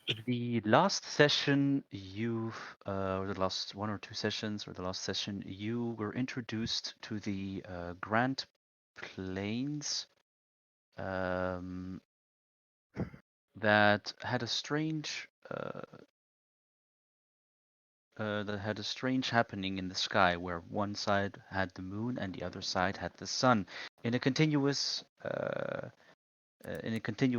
The last session or the last one or two sessions, or the last session, you were introduced to the Grand Plains um, that had a strange happening in the sky, where one side had the moon and the other side had the sun, in a continuous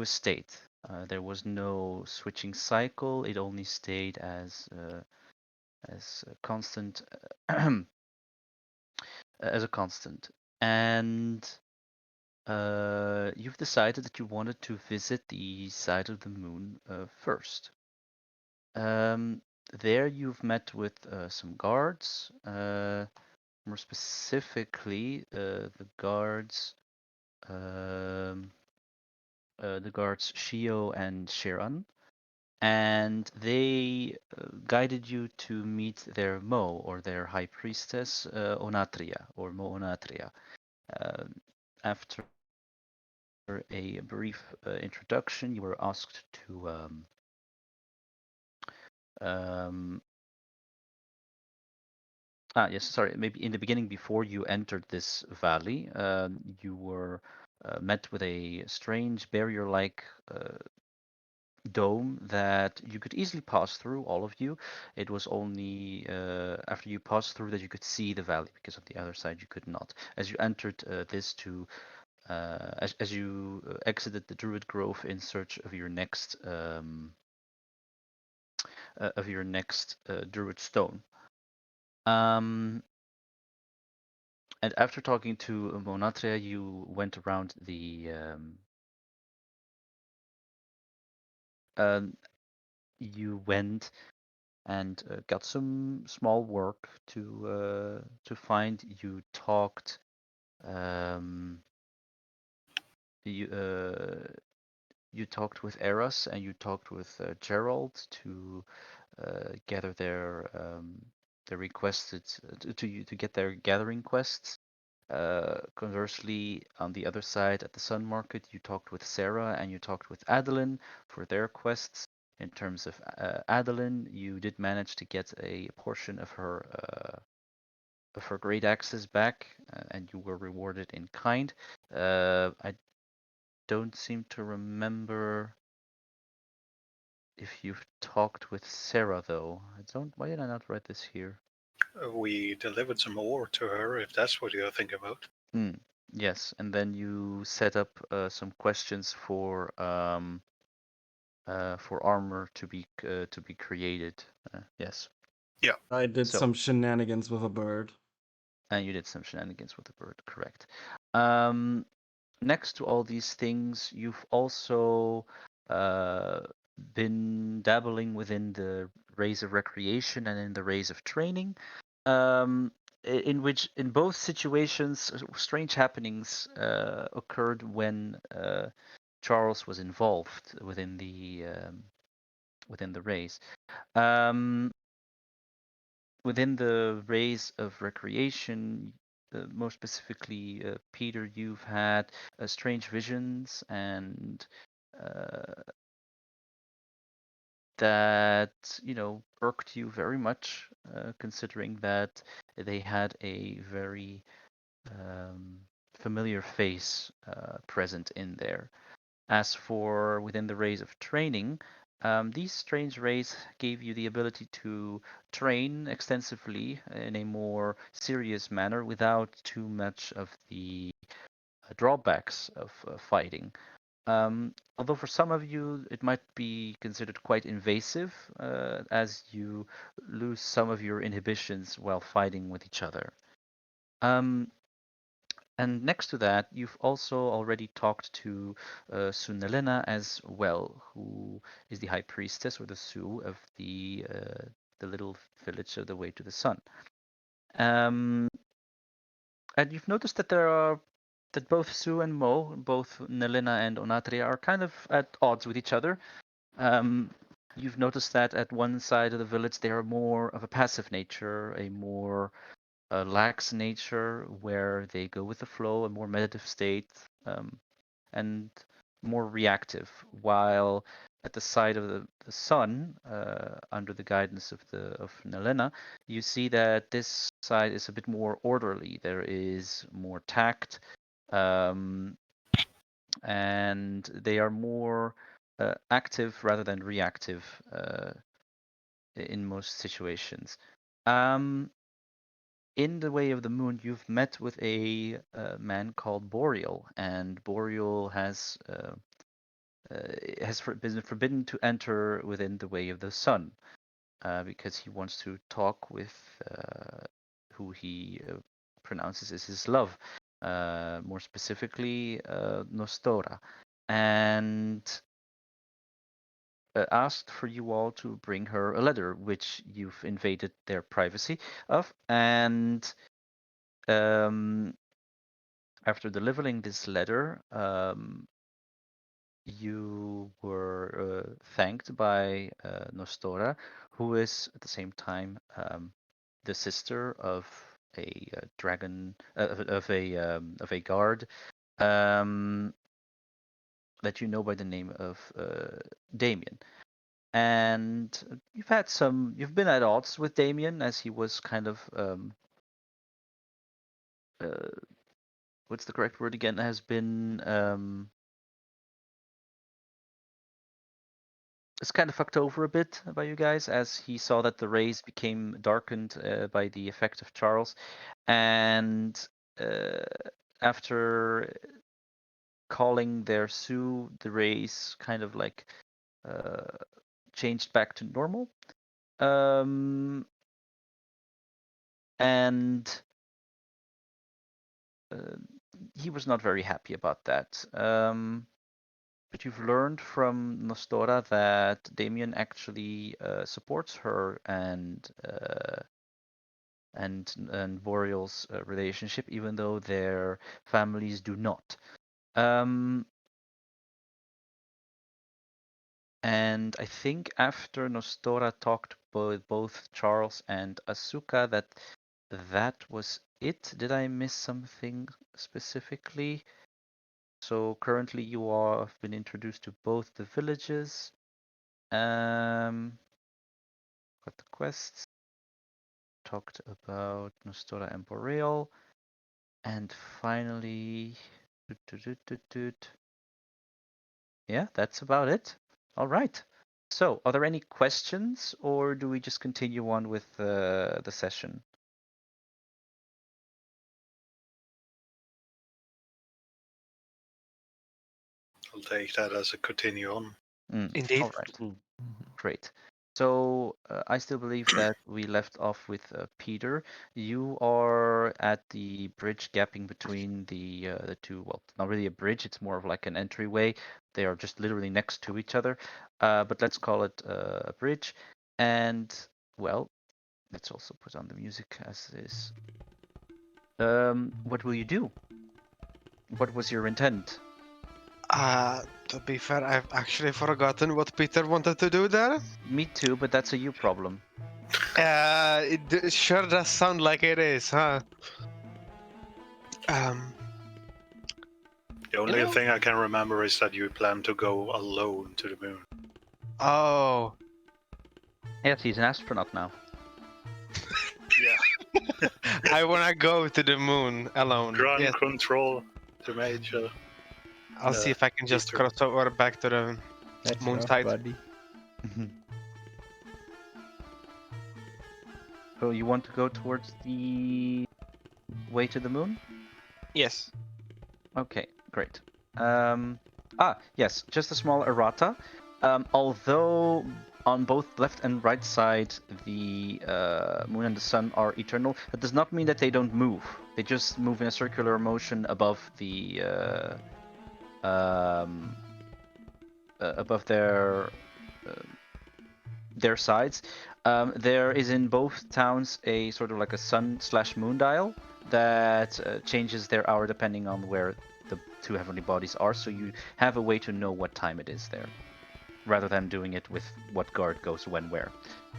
state. There was no switching cycle. It only stayed as a constant as a constant. And you've decided that you wanted to visit the side of the moon first. Um, there you've met with some guards. More specifically, um, the guards Shio and Shiran, and they guided you to meet their Mo, or their high priestess, Onatria, or Mo Onatria. Um, After a brief introduction, you were asked to um, yes, sorry, maybe in the beginning, before you entered this valley, you were met with a strange barrier-like dome that you could easily pass through, all of you. It was only after you passed through that you could see the valley, because on the other side you could not. As you entered as you exited the Druid Grove in search of your next Druid Stone. Um, and after talking to Monatria, you went around um, you went and got some small work to find. You talked um, you you talked with Eros, and you talked with Gerald to gather their requested to get their gathering quests. Conversely, on the other side at the Sun Market, you talked with Sarah and you talked with Adeline for their quests. In terms of Adeline, you did manage to get a portion of her great axes back, and you were rewarded in kind. I don't seem to remember if you've talked with Sarah, though. I don't. Why did I not write this here? We delivered some ore to her, if that's what you're thinking about. Hmm. Yes, and then you set up some questions for armor to be created. Yes. Yeah. I did So, some shenanigans with a bird. and you did some shenanigans with the bird, correct? Um, Next to all these things, you've also uh, been dabbling within the rays of recreation and in the rays of training, in which, in both situations, strange happenings occurred when Charles was involved within the rays. Um, Within the rays of recreation, more specifically, Peter, you've had strange visions, and uh, that irked you very much, considering that they had a very um, familiar face present in there. As for within the rays of training, these strange rays gave you the ability to train extensively in a more serious manner without too much of the drawbacks of fighting. Although for some of you it might be considered quite invasive, as you lose some of your inhibitions while fighting with each other. Um, and next to that, you've also already talked to Sunelena as well, who is the high priestess, or the Su, of the little village of the Way to the Sun. Um, and you've noticed that both Su and Mo, both Nelena and Onatria, are kind of at odds with each other. Um, you've noticed that at one side of the village they are more of a passive nature, a more lax nature, where they go with the flow, a more meditative state, um, and more reactive. While at the side of the sun, under the guidance of Nelena, you see that this side is a bit more orderly. There is more tact, and they are more active rather than reactive in most situations. In the Way of the Moon, you've met with a man called Boreal, and Boreal been forbidden to enter within the Way of the Sun because he wants to talk with who he pronounces as his love, more specifically Nostora, and asked for you all to bring her a letter, which you've invaded their privacy of, and after delivering this letter, you were thanked by Nostora, who is at the same time the sister of a dragon of a guard that you know by the name of Damien. And you've been at odds with Damien, as he was kind of what's the correct word again? Has been it's kind of fucked over a bit by you guys, as he saw that the rays became darkened by the effect of Charles, and after calling their Sue, the rays kind of like changed back to normal, and he was not very happy about that. But you've learned from Nostora that Damien actually supports her and Boreal's relationship, even though their families do not. And I think after Nostora talked with both Charles and Asuka, that was it. Did I miss something specifically? So currently you all have been introduced to both the villages. Got the quests. Talked about Nostora and Boreal. And finally, yeah, that's about it. All right. So, are there any questions, or do we just continue on with the session? I'll take that as a continue on. Indeed. All right. Great. So I still believe that we left off with Peter. You are at the bridge gapping between the two. Well, it's not really a bridge. It's more of like an entryway. They are just literally next to each other. But let's call it a bridge. And well, let's also put on the music as is. What will you do? What was your intent? To be fair, I've actually forgotten what Peter wanted to do there. Me too, but that's a you problem. It sure does sound like it is, huh? The only thing I can remember is that you plan to go alone to the moon. Oh. Yes, he's an astronaut now. Yeah. I wanna go to the moon alone. Ground Yes. control to Major. I'll see if I can just Peter. cross over back to the That's moon rough, side. buddy. So you want to go towards the way to the moon? Yes. Okay, great. Yes, just a small errata. Although on both left and right side the moon and the sun are eternal, that does not mean that they don't move. They just move in a circular motion above the above their sides. There is in both towns a sort of like a sun/moon dial that changes their hour depending on where the two heavenly bodies are, so you have a way to know what time it is there, rather than doing it with what guard goes when where.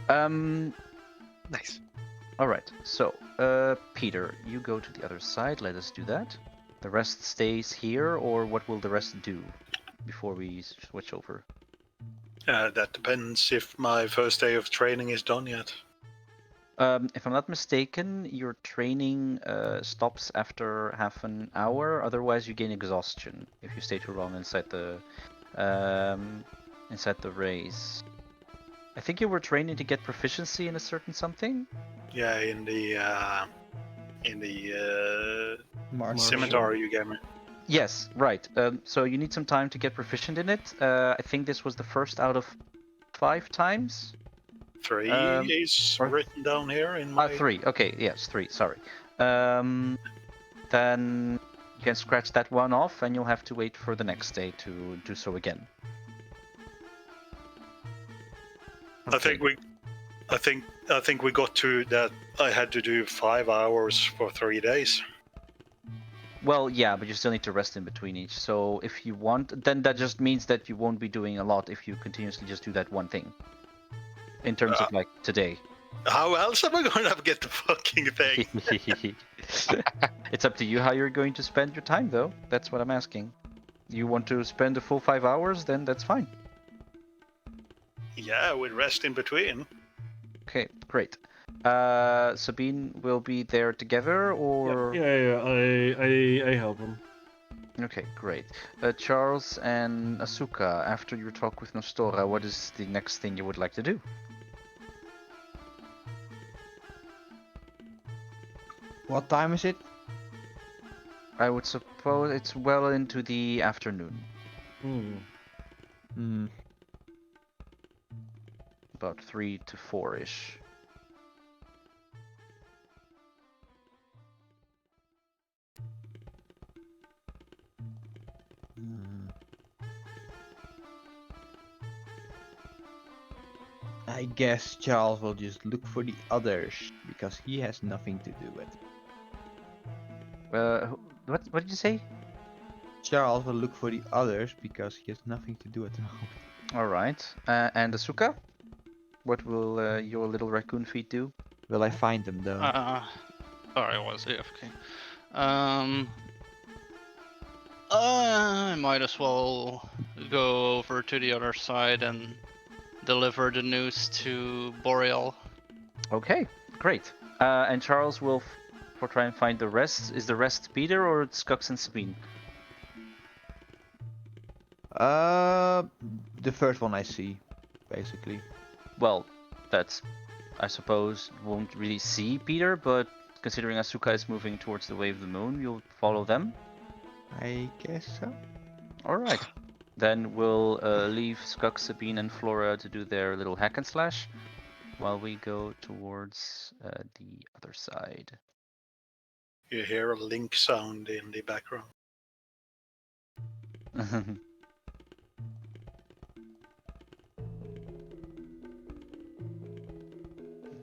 Nice. All right, so Peter, you go to the other side. Let us do that. The rest stays here, or what will the rest do before we switch over? That depends if my first day of training is done yet. If I'm not mistaken, your training stops after half an hour. Otherwise, you gain exhaustion if you stay too long inside the race. I think you were training to get proficiency in a certain something. Yeah, in the March. scimitar you gave me. Yes, right. So you need some time to get proficient in it. I think this was the first out of 5 times. 3 is or- written down here in my. 3. Okay, yes, 3. Sorry. Then you can scratch that one off, and you'll have to wait for the next day to do so again. I think we got to that. I had to do 5 hours for 3 days. Well, yeah, but you still need to rest in between each. So if you want, then that just means that you won't be doing a lot if you continuously just do that one thing. In terms of like today. How else am I going to get the fucking thing? It's up to you how you're going to spend your time, though. That's what I'm asking. You want to spend a full 5 hours, then that's fine. Yeah, with rest in between. Okay, great. Sabine will be there together, or I help him. okay, great. Charles and Asuka, after your talk with Nostora, what is the next thing you would like to do? What time is it? I would suppose it's well into the afternoon, Hmm. about 3 to 4-ish. Hmm. I guess Charles will just look for the others because he has nothing to do with. What did you say? Charles will look for the others because he has nothing to do at the moment. All right. And Asuka, what will your little raccoon feet do? Will I find them though? Sorry, I was AFK. I might as well go over to the other side and deliver the news to Boreal. Okay, great. And Charles will for try and find the rest. Is the rest Peter or Skux and Sabine? The first one I see, basically. Well, that's, I suppose, won't really see Peter, but considering Asuka is moving towards the way of the moon, you'll follow them. I guess so. All right. Then we'll leave Skux, Sabine, and Flora to do their little hack and slash, while we go towards the other side. You hear a link sound in the background.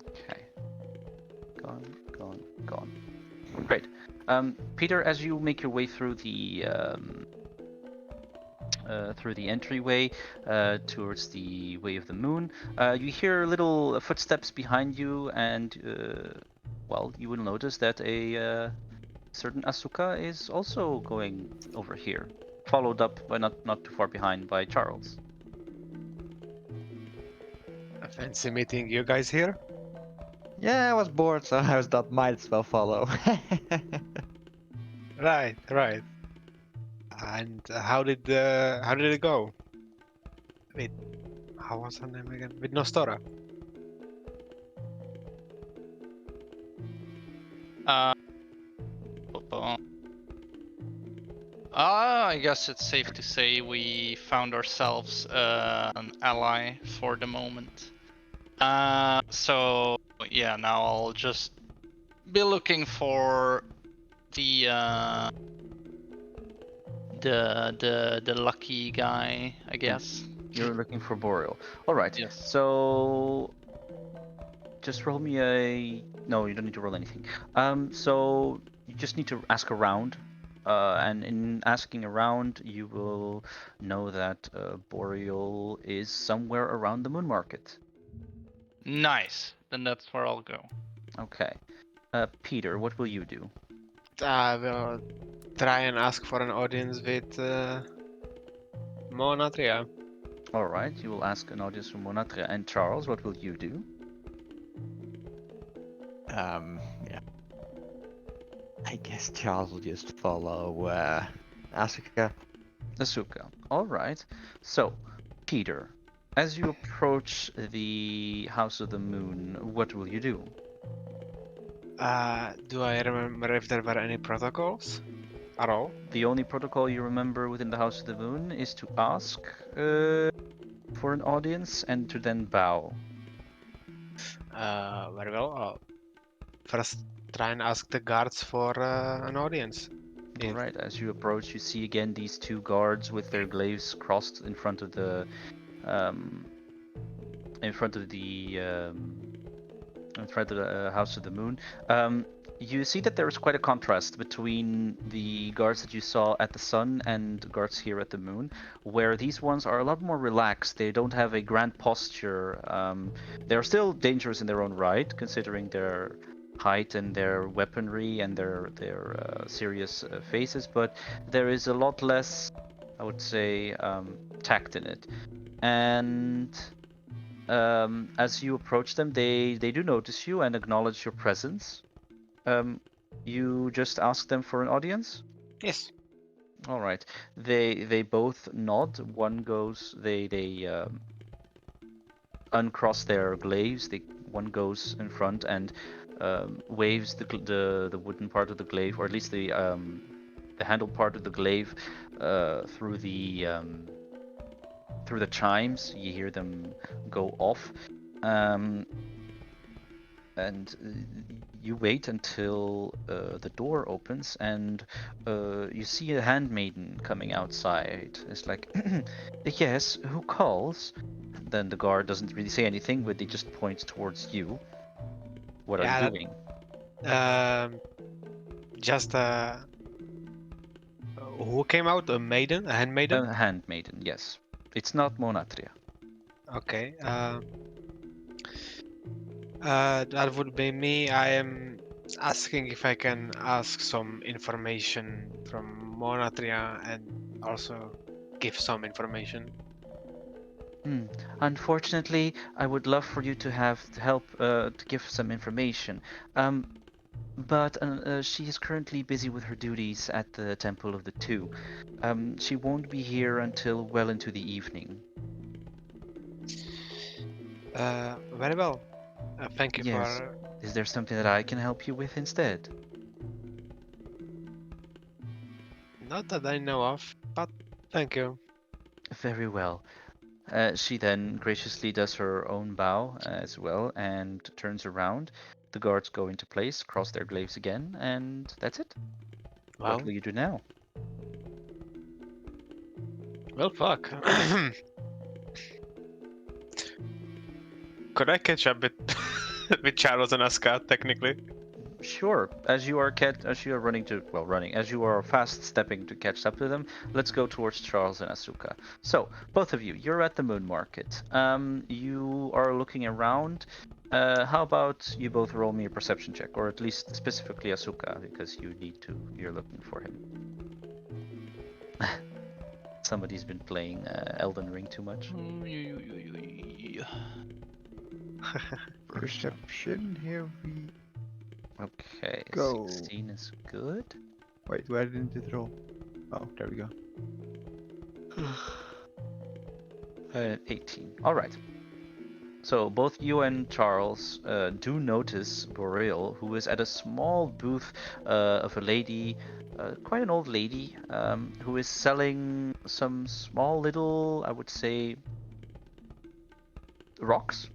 Okay. Gone. Great. Peter, as you make your way through the entryway towards the way of the moon, you hear little footsteps behind you, and well, you will notice that a certain Asuka is also going over here, followed up by not too far behind by Charles. Fancy meeting you guys here. Yeah, I was bored, so I was thought might as well follow. Right. And how did it go? Wait, how was her name again? With Nostora. I guess it's safe to say we found ourselves an ally for the moment. So yeah, now I'll just be looking for the lucky guy, I guess. You're looking for Boreal. All right. Yes. So just roll me a. No, you don't need to roll anything. So you just need to ask around, and in asking around, you will know that Boreal is somewhere around the Moon Market. Nice. Then that's where I'll go. Okay. Peter, what will you do? I will try and ask for an audience with Monatria. All right, you will ask an audience from Monatria. And Charles, what will you do? Yeah. I guess Charles will just follow Asuka. Asuka. All right. So, Peter, as you approach the House of the Moon, what will you do? Do I remember if there were any protocols at all? The only protocol you remember within the House of the Moon is to ask for an audience and to then bow. Very well. First, try and ask the guards for an audience. All If- right. As you approach, you see again these two guards with their glaives crossed in front of the um, in front of the in front of the House of the Moon. You see that there is quite a contrast between the guards that you saw at the Sun and guards here at the Moon, where these ones are a lot more relaxed. They don't have a grand posture. They're still dangerous in their own right, considering their height and their weaponry and their serious faces, but there is a lot less, I would say, tact in it. And as you approach them, they do notice you and acknowledge your presence. You just ask them for an audience. Yes. All right. They both nod. One goes. They uncross their glaives. One goes in front and waves the wooden part of the glaive, or at least the handle part of the glaive, through the chimes. You hear them go off. And you wait until the door opens and you see a handmaiden coming outside. It's like, yes, who calls? Then the guard doesn't really say anything, but he just points towards you. What are Yeah, you doing? Just who came out? A maiden? A handmaiden? A handmaiden, yes. It's not Monatria. Okay. That would be me. I am asking if I can ask some information from Monatria and also give some information. Unfortunately, I would love for you to have help to give some information. But she is currently busy with her duties at the Temple of the Two. She won't be here until well into the evening. Very well. Thank you Yes. for. Is there something that I can help you with instead? Not that I know of, but thank you. Very well. She then graciously does her own bow as well and turns around. The guards go into place, cross their glaives again, and that's it. Well, What will you do now? well, fuck. Could I catch up with with Charles and Asuka technically? Sure. As you are as you are fast stepping to catch up to them, let's go towards Charles and Asuka. So, both of you, you're at the Moon Market. You are looking around. How about you both roll me a perception check, or at least specifically Asuka, because you're looking for him. Somebody's been playing Elden Ring too much. Perception, here we Okay, Go. 16 is good. Wait, where didn't it roll? Oh, there we go. 18. All right. So both you and Charles do notice Boreal, who is at a small booth of a lady, quite an old lady, who is selling some small little, I would say, rocks.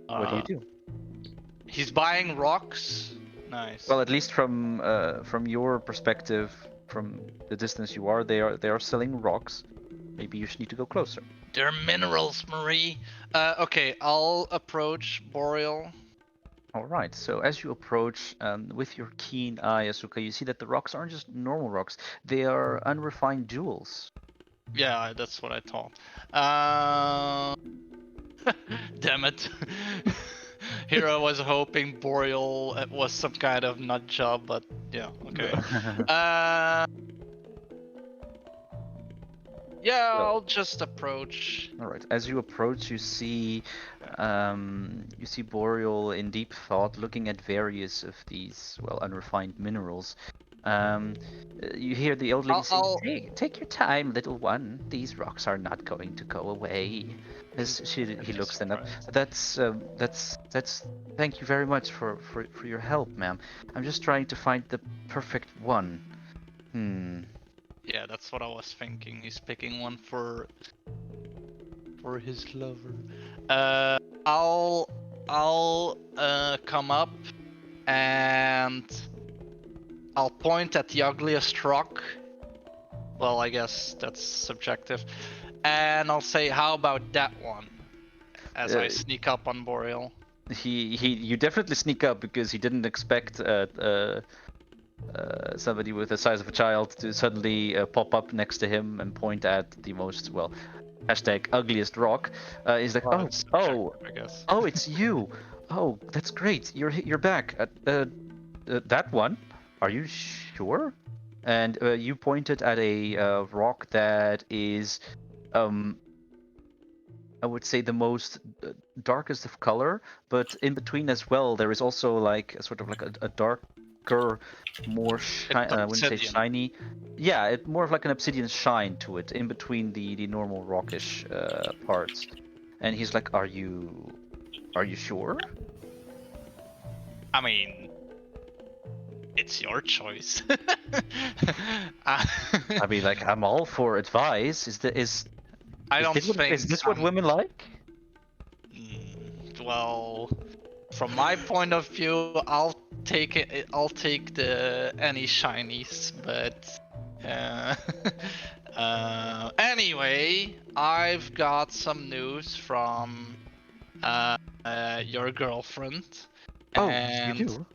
What do you do? He's buying rocks. Nice. Well, at least from your perspective, from the distance you are, they are selling rocks. Maybe you should need to go closer. They're minerals, Marie. Okay, I'll approach Boreal. All right. So as you approach, with your keen eye, Asuka, you see that the rocks aren't just normal rocks; they are unrefined jewels. Yeah, that's what I thought. Damn it. Here I was hoping Boreal was some kind of nut job, but yeah, okay. Yeah, So- I'll just approach. All right. As you approach, you see Boreal in deep thought, looking at various of these, well, unrefined minerals. You hear the old lady I'll- say, "Take your time, little one. These rocks are not going to go away." He looks then up. That's. Thank you very much for your help, ma'am. I'm just trying to find the perfect one. Yeah, that's what I was thinking. He's picking one for his lover. I'll come up and I'll point at the ugliest rock. Well, I guess that's subjective. And I'll say, "How about that one?" As I Uh, sneak up on Boreal. You definitely sneak up because he didn't expect somebody with the size of a child to suddenly pop up next to him and point at the most, well, hashtag ugliest rock. He's like, Well, oh, it's oh, subjective, I guess. oh, it's you. Oh, that's great. You're back. That one? Are you sure? And you pointed at a rock that is, I would say the most darkest of color, but in between as well, there is also like a sort of like a darker, more shiny. It's I wouldn't say obsidian. shiny. Yeah, it more of like an obsidian shine to it, in between the normal rockish parts. And he's like, are you sure?" I mean, it's your choice. I mean, like, I'm all for advice. I don't think. Is this what women like? Well, from my point of view, I'll take it. I'll take the any shinies, but anyway, I've got some news from your girlfriend, Oh, and you do.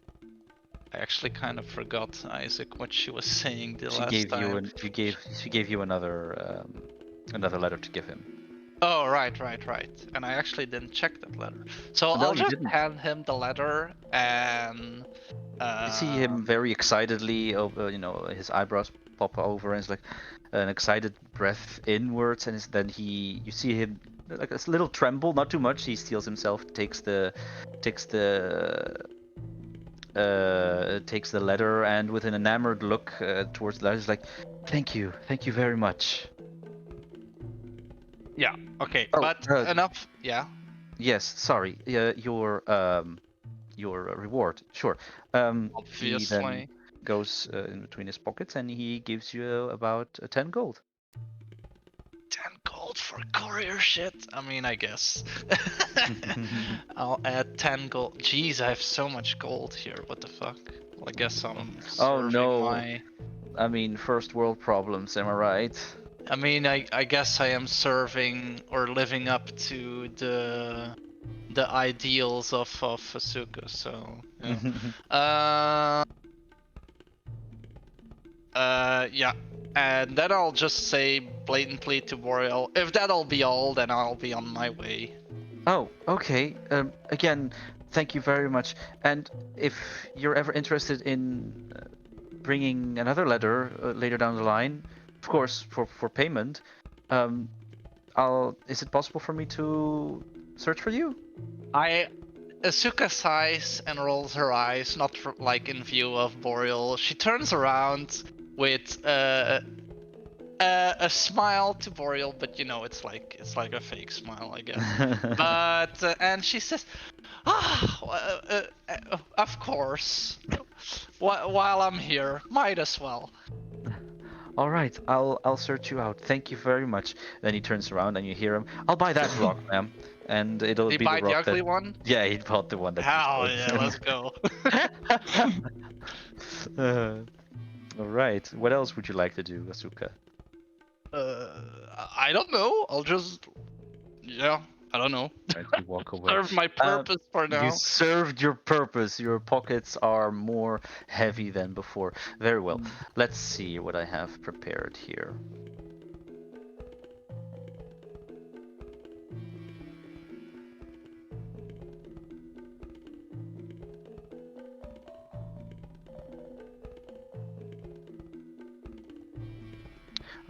I actually kind of forgot, Isaac, what she was saying the She last gave you time. an you gave she gave you another letter to give him. Oh, right. And I actually didn't check that letter. So No, I'll you just didn't. hand him the letter and. You see him very excitedly, his eyebrows pop over, and it's like an excited breath inwards, and then you see him like a little tremble, not too much. He steels himself, takes the letter, and with an enamored look towards the letter, he's like, thank you very much." Yeah. Okay. Oh, But enough. Yeah. yes, sorry. Your reward, sure. He then Obviously. goes in between his pockets and he gives you about 10 gold. 10 gold for courier shit. I mean, I guess. I'll add 10 gold. Jeez, I have so much gold here. What the fuck? Well, I guess I'm Oh serving no, my. I mean, first world problems, am I right? I mean, I guess I am serving or living up to the ideals of Asuka. So. Yeah. Yeah. And then I'll just say blatantly to Boreal, if that'll be all, then I'll be on my way. Oh, okay. Again, thank you very much. And if you're ever interested in bringing another letter later down the line, of course, for payment, um, is it possible for me to search for you? Asuka sighs and rolls her eyes, not like in view of Boreal. She turns around with a smile to Boreal, but it's like a fake smile, I guess. But and she says, of course. While I'm here, might as well. All right, I'll search you out. Thank you very much. Then he turns around and you hear him. I'll buy that rock, ma'am, and it'll Did he be the buy the rock that. ugly one? Yeah, he bought the one that. Hell you yeah, let's go. All right. What else would you like to do, Asuka? I don't know. I'll just, I don't know. Right, you walk away. Serve my purpose for now. You served your purpose. Your pockets are more heavy than before. Very well. Let's see what I have prepared here.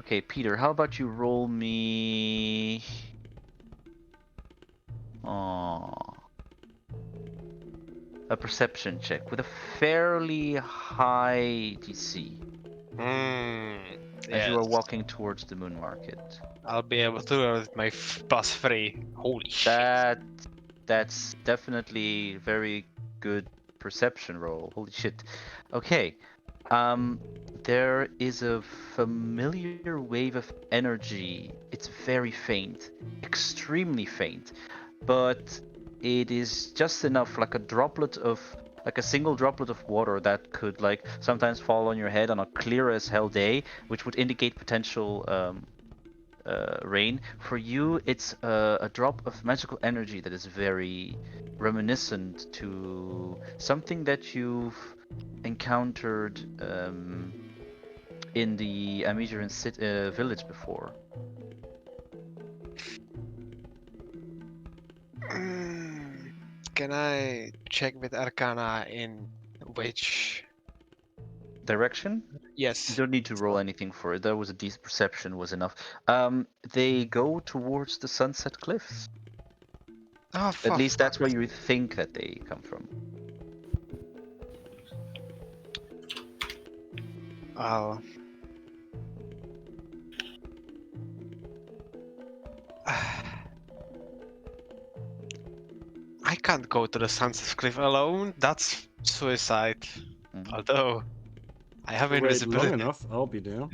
Okay, Peter, how about you roll me... a perception check with a fairly high DC as you are Yes. walking towards the moon market. I'll be able to with my +3. Holy shit. That's definitely very good perception roll. Holy shit. Okay. There is a familiar wave of energy. It's very faint, extremely faint, but it is just enough, like a single droplet of water that could like sometimes fall on your head on a clear as hell day, which would indicate potential rain. For you, it's a drop of magical energy that is very reminiscent to something that you've encountered in the Amidrian village before. Can I check with Arcana in which? Direction? You Yes. don't need to roll anything for it. That was a decent perception was enough. They go towards the Sunset Cliffs. Oh, At fuck. least that's where you think that they come from. Well. I can't go to the Sunset Cliff alone. That's suicide. Mhm. Although I have Wait long invisibility. enough, I'll be there.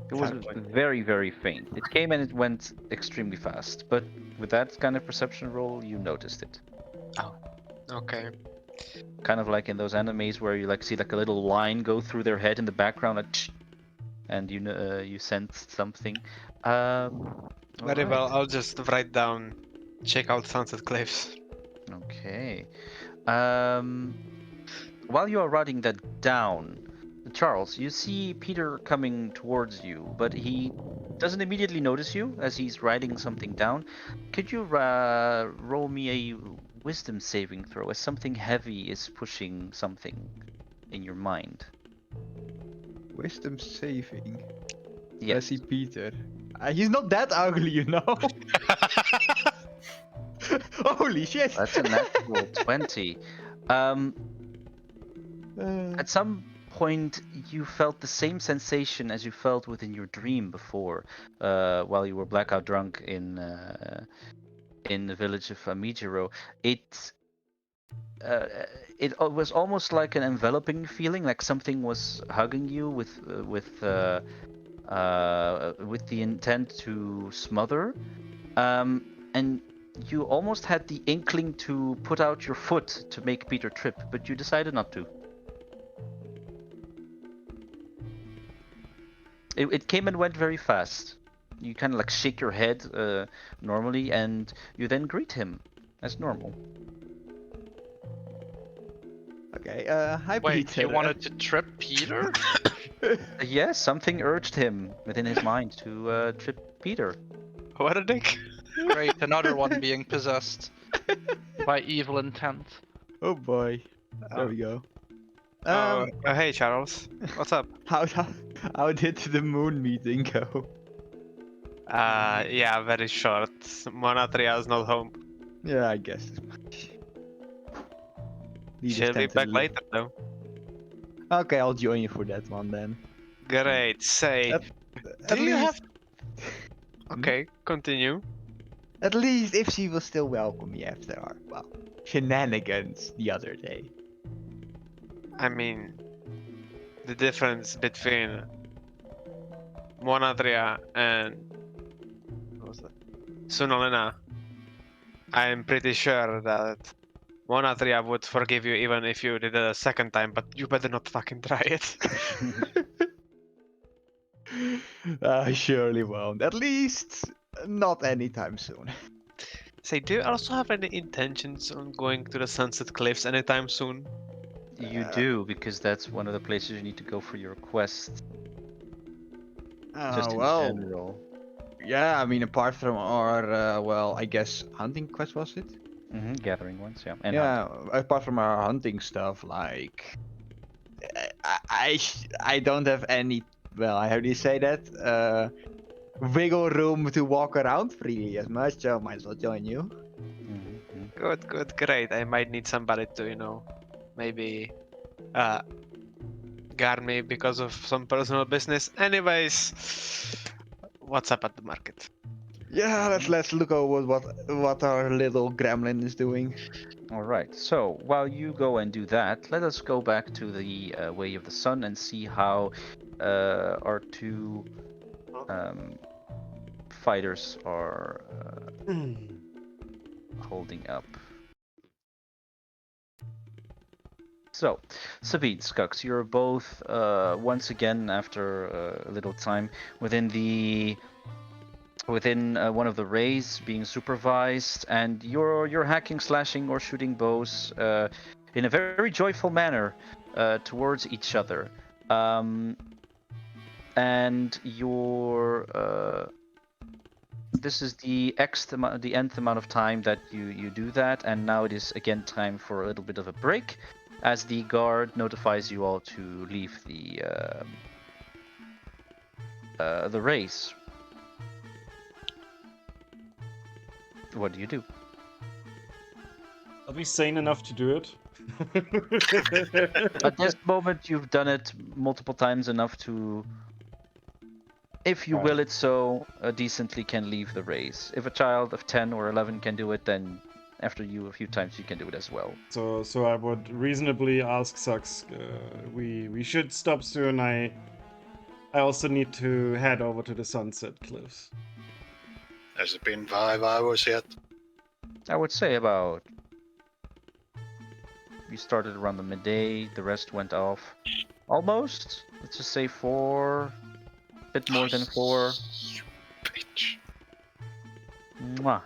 It was very, very faint. It came and it went extremely fast. But with that kind of perception roll, you noticed it. Okay. Kind of like in those animes where you like see like a little line go through their head in the background, like, and you sensed something. Very Alright. well. I'll just write down. Check out Sunset Cliffs. Okay. While you are writing that down, Charles, you see Peter coming towards you, but he doesn't immediately notice you as he's writing something down. Could you roll me a wisdom saving throw as something heavy is pushing something in your mind? Wisdom saving. Yes. Let's see Peter. He's not that ugly, you know? Holy shit! That's a natural 20. At some point, you felt the same sensation as you felt within your dream before, while you were blackout drunk in the village of Amidjiro. It was almost like an enveloping feeling, like something was hugging you with the intent to smother, and you almost had the inkling to put out your foot to make Peter trip, but you decided not to. It came and went very fast. You kind of like shake your head normally, and you then greet him as normal. Okay, hi Wait, Peter. you wanted to trip Peter? Yes, something urged him within his mind to trip Peter. What a dick. Great, another one being possessed by evil intent. Oh boy. There we go. Hey Charles. What's up? How did the moon meeting go? Yeah, very short. Monatria is not home. Yeah, I guess as much. Leaders She'll be tend to back li- later though. Okay, I'll join you for that one then. Great. Say, At do you least, have? Okay, continue. at least if she will still welcome me after our shenanigans the other day. I mean, the difference between Monatria and what was that? Sunolena. I'm pretty sure that Monatria would forgive you even if you did it a second time, but you better not fucking try it. I surely won't. At least not anytime soon. Say, do you also have any intentions on going to the Sunset Cliffs anytime soon? You do, because that's one of the places you need to go for your quest. Just in general. Yeah, I mean, apart from our, I guess hunting quest was it? Gathering ones, yeah. And yeah, apart from our hunting stuff, like, I don't have any. Well, how do you say that? Wiggle room to walk around freely as much. So might as well join you. Mhm. Good, great. I might need somebody to, maybe guard me because of some personal business. Anyways, what's up at the market? Yeah, let's look over what our little gremlin is doing. All right. So while you go and do that, let us go back to the Way of the Sun and see how our two fighters are holding up. So, Sabine, Skux, you're both once again after a little time within one of the rays being supervised, and you're hacking, slashing, or shooting bows in a very joyful manner towards each other. And this is the nth amount of time that you do that, and now it is again time for a little bit of a break, as the guard notifies you all to leave the race. What do you do? Are we sane enough to do it? At this moment, you've done it multiple times enough to, if you Right. will it so, decently can leave the race. If a child of 10 or 11 can do it, then after you a few times, you can do it as well. So I would reasonably ask Sux. We should stop soon. I also need to head over to the Sunset Cliffs. Has it been 5 hours yet? I would say about. You started around the midday, the rest went off. Almost? Let's just say 4. A bit more than 4. You bitch. Mwah.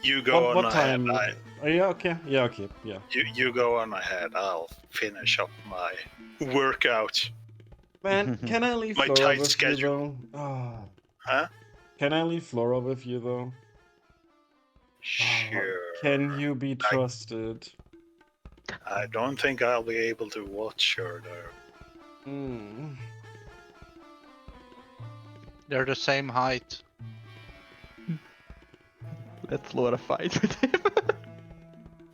You go on what ahead. time? Oh, yeah, okay. Yeah, okay. Yeah. You go on ahead. I'll finish up my workout. Man, can I leave My Flora tight with schedule. you though? Oh. Huh? Can I leave Flora with you though? Sure. Can you be trusted? I don't think I'll be able to watch her though. Hmm. They're the same height. Let Flora fight with him.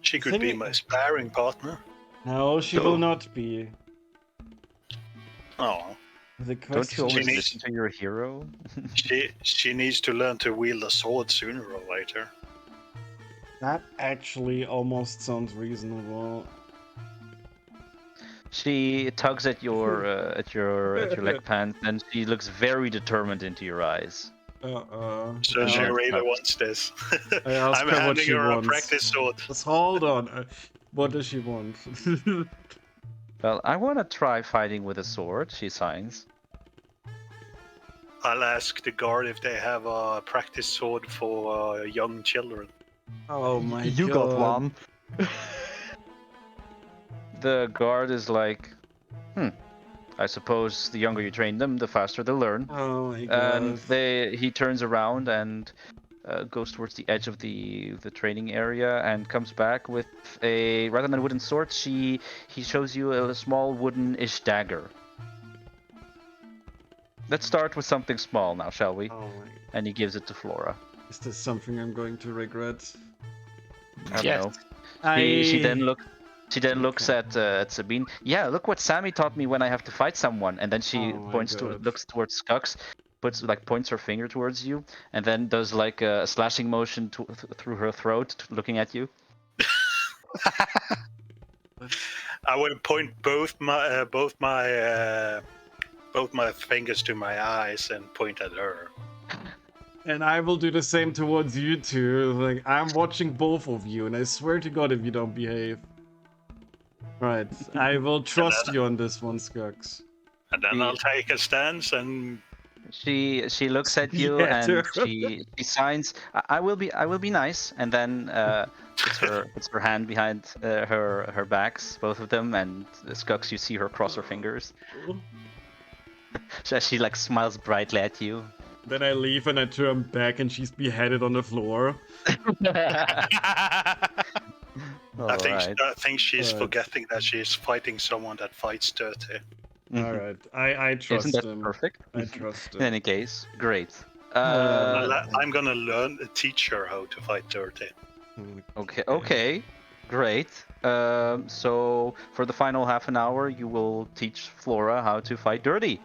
She could be my sparring partner. No, she will not be. Oh, The Don't question you always needs- listen to your hero? she needs to learn to wield a sword sooner or later. that actually almost sounds reasonable. She tugs at your leg pants, and she looks very determined into your eyes. So No. she No, really no. wants this. I asked I'm her what handing she her wants. a practice sword. Just hold on. What does she want? Well, I want to try fighting with a sword, she signs. I'll ask the guard if they have a practice sword for young children. Oh my You god. got one. The guard is like, I suppose the younger you train them, the faster they'll learn. Oh my god. And he turns around and goes towards the edge of the training area and comes back with rather than a wooden sword, he shows you a small wooden-ish dagger. Let's start with something small now, shall we? Oh my. And he gives it to Flora. Is this something I'm going to regret? I don't Yes. know. She then looks Okay. at Sabine. Yeah, look what Sammy taught me when I have to fight someone. And then she Oh my God. looks towards Skux, points her finger towards you, and then does like a slashing motion through her throat, looking at you. I will point both my fingers to my eyes and point at her. And I will do the same towards you two. Like, I'm watching both of you, and I swear to God if you don't behave. Right, I will trust you on this one, Skux. And then I'll take a stance and She looks at you Yeah, and dude. she signs. I will be nice, and then puts her hand behind her backs, both of them, and Skux, you see her cross her fingers. She like smiles brightly at you. Then I leave and I turn back and she's beheaded on the floor. I think Alright. I think she's Alright. forgetting that she's fighting someone that fights dirty. All right, I trust Isn't that him. perfect? I trust In him. any case, great. I'm gonna teach her how to fight dirty. Okay, great. So for the final half an hour, you will teach Flora how to fight dirty.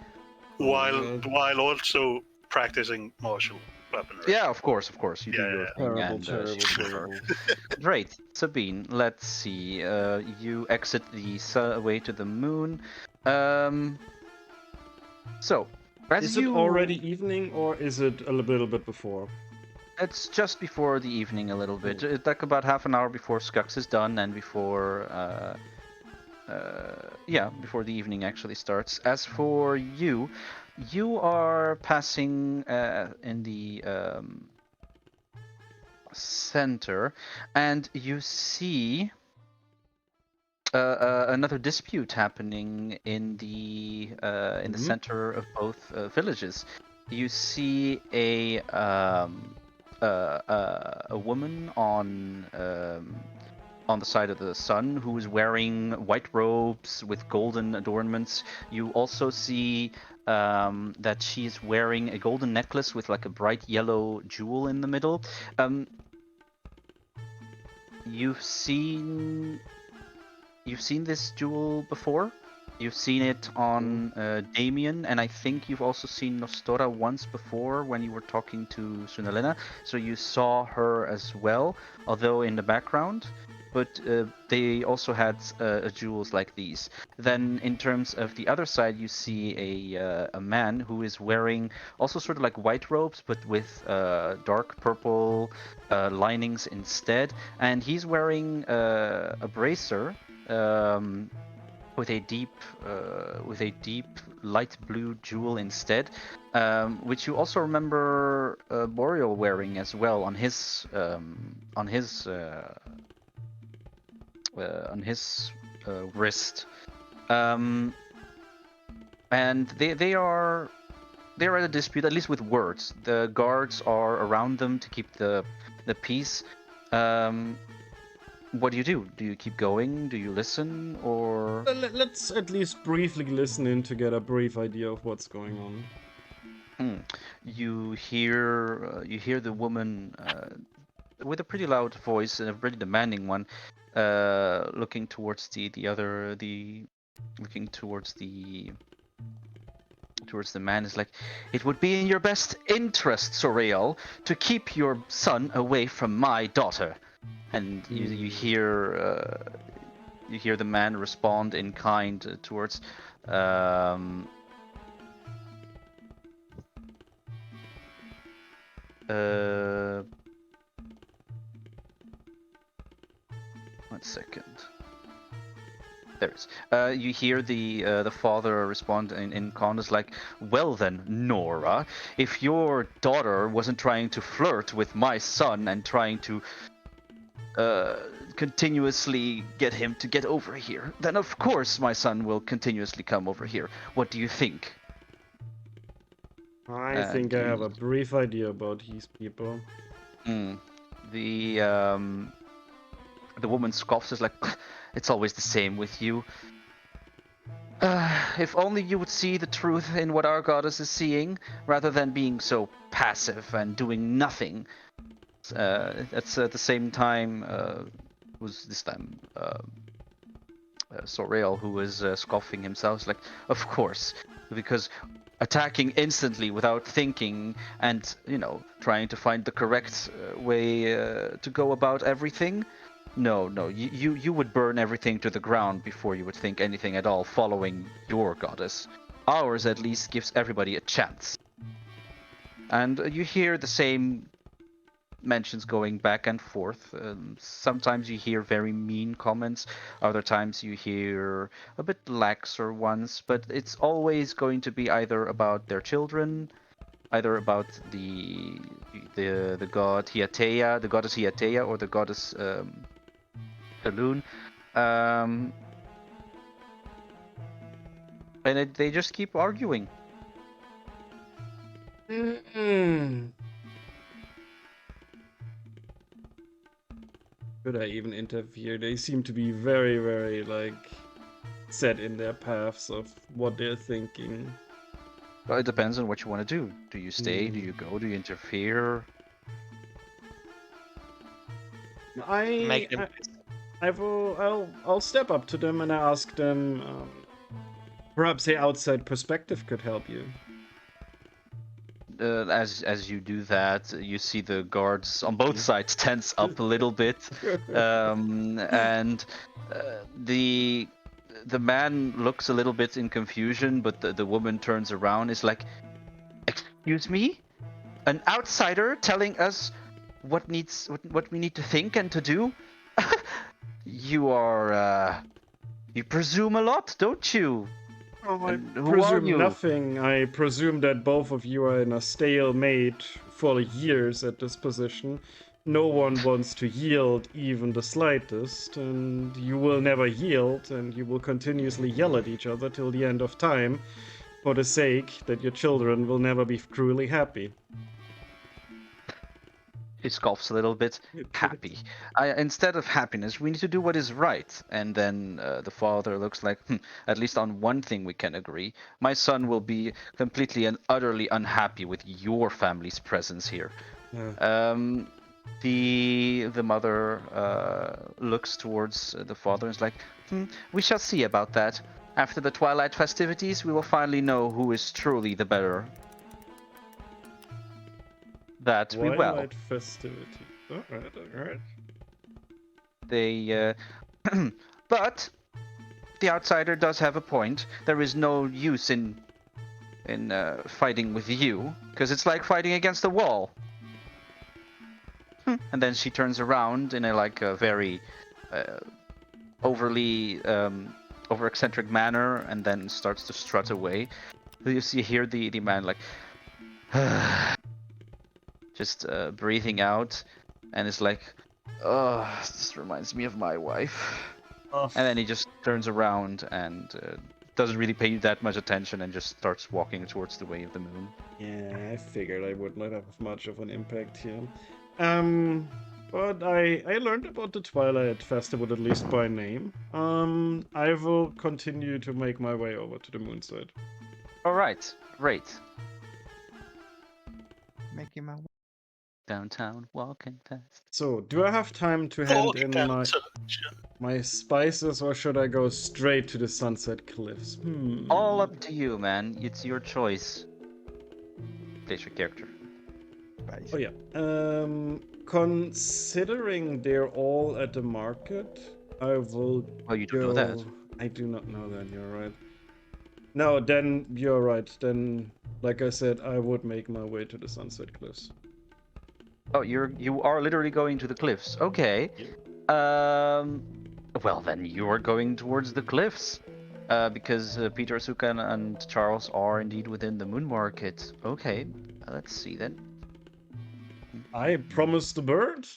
While also practicing martial weaponry. Yeah, of course. You do Yeah, your yeah. thing, Terrible, and terrible, she will her. terrible. Great, Sabine. Let's see. You exit the way to the moon. So, as Is you, it already evening or is it a little bit before? it's just before the evening a little bit. It's like about half an hour before Skux is done, and before before the evening actually starts. As for you, you are passing in the center, and you see another dispute happening in the center of both villages. You see a woman on the side of the sun who is wearing white robes with golden adornments. You also see that she is wearing a golden necklace with like a bright yellow jewel in the middle. You've seen this jewel before. You've seen it on Damien, and I think you've also seen Nostora once before when you were talking to Sunalena. So you saw her as well, although in the background. But they also had jewels like these. Then, in terms of the other side, you see a man who is wearing also sort of like white robes, but with dark purple linings instead, and he's wearing a bracer with a deep light blue jewel instead, which you also remember Boreal wearing as well on his wrist. And they're at a dispute, at least with words. The guards are around them to keep the peace. What do you do? Do you keep going? Do you listen, or Let's at least briefly listen in to get a brief idea of what's going on. You hear the woman with a pretty loud voice and a pretty demanding one, looking towards the man, is like, "It would be in your best interest, Sorel, to keep your son away from my daughter." And you hear the man respond in kind towards one second. There it is. You hear the father respond in Condas like, "Well then, Nora, if your daughter wasn't trying to flirt with my son and trying to continuously get him to get over here, then of course my son will continuously come over here. What do you think?" I think I have a brief idea about these people. The woman scoffs, is like, "It's always the same with you. If only you would see the truth in what our goddess is seeing, rather than being so passive and doing nothing." That's at the same time, was this time Sorel, who was scoffing himself, like, "Of course, because attacking instantly without thinking and, trying to find the correct way to go about everything. No, you would burn everything to the ground before you would think anything at all following your goddess. Ours, at least, gives everybody a chance." And you hear the same mentions going back and forth. Sometimes you hear very mean comments, other times you hear a bit laxer ones, but it's always going to be either about their children, either about the god Hiatea, the goddess Hiatea, or the goddess Elune. And they just keep arguing. Could I even interfere? They seem to be very, very, like, set in their paths of what they're thinking. Well, it depends on what you want to do. Do you stay? Do you go? Do you interfere? Make them. I'll step up to them and ask them. Perhaps the outside perspective could help you. As you do that, you see the guards on both sides tense up a little bit, and the man looks a little bit in confusion, but the woman turns around, is like, "Excuse me, an outsider telling us what we need to think and to do? You are you presume a lot, don't you? Oh, I And who are presume you?" nothing. I presume that both of you are in a stalemate for years at this position. No one wants to yield even the slightest, and you will never yield, and you will continuously yell at each other till the end of time for the sake that your children will never be truly happy. He scoffs a little bit. Happy. Instead of happiness, we need to do what is right. And then the father looks like, at least on one thing we can agree. My son will be completely and utterly unhappy with your family's presence here. The mother looks towards the father and is like, we shall see about that. After the twilight festivities, we will finally know who is truly the better. That we will. Twilight festivity. Alright. They, but the outsider does have a point. There is no use in fighting with you, because it's like fighting against a wall. And then she turns around in a very overly over eccentric manner, and then starts to strut away. You see here the man like just breathing out, and it's like, oh, this reminds me of my wife. And then he just turns around and doesn't really pay that much attention and just starts walking towards the way of the moon. Yeah, I figured I would not have much of an impact here. But I learned about the Twilight Festival at least by name. I will continue to make my way over to the moon side. All right, great. Making my way. Downtown, walking fast. So, do I have time to hand in my spices, or should I go straight to the Sunset Cliffs? All up to you, man. It's your choice. Place your character. Oh yeah. Considering they're all at the market, I will. Oh, you don't know that. I do not know that. You're right. No, then you're right. Then, like I said, I would make my way to the Sunset Cliffs. Oh, you are literally going to the cliffs. Okay. Well then you are going towards the cliffs, because Peter, Suka, and Charles are indeed within the moon market. Okay. Let's see then. I promised the bird.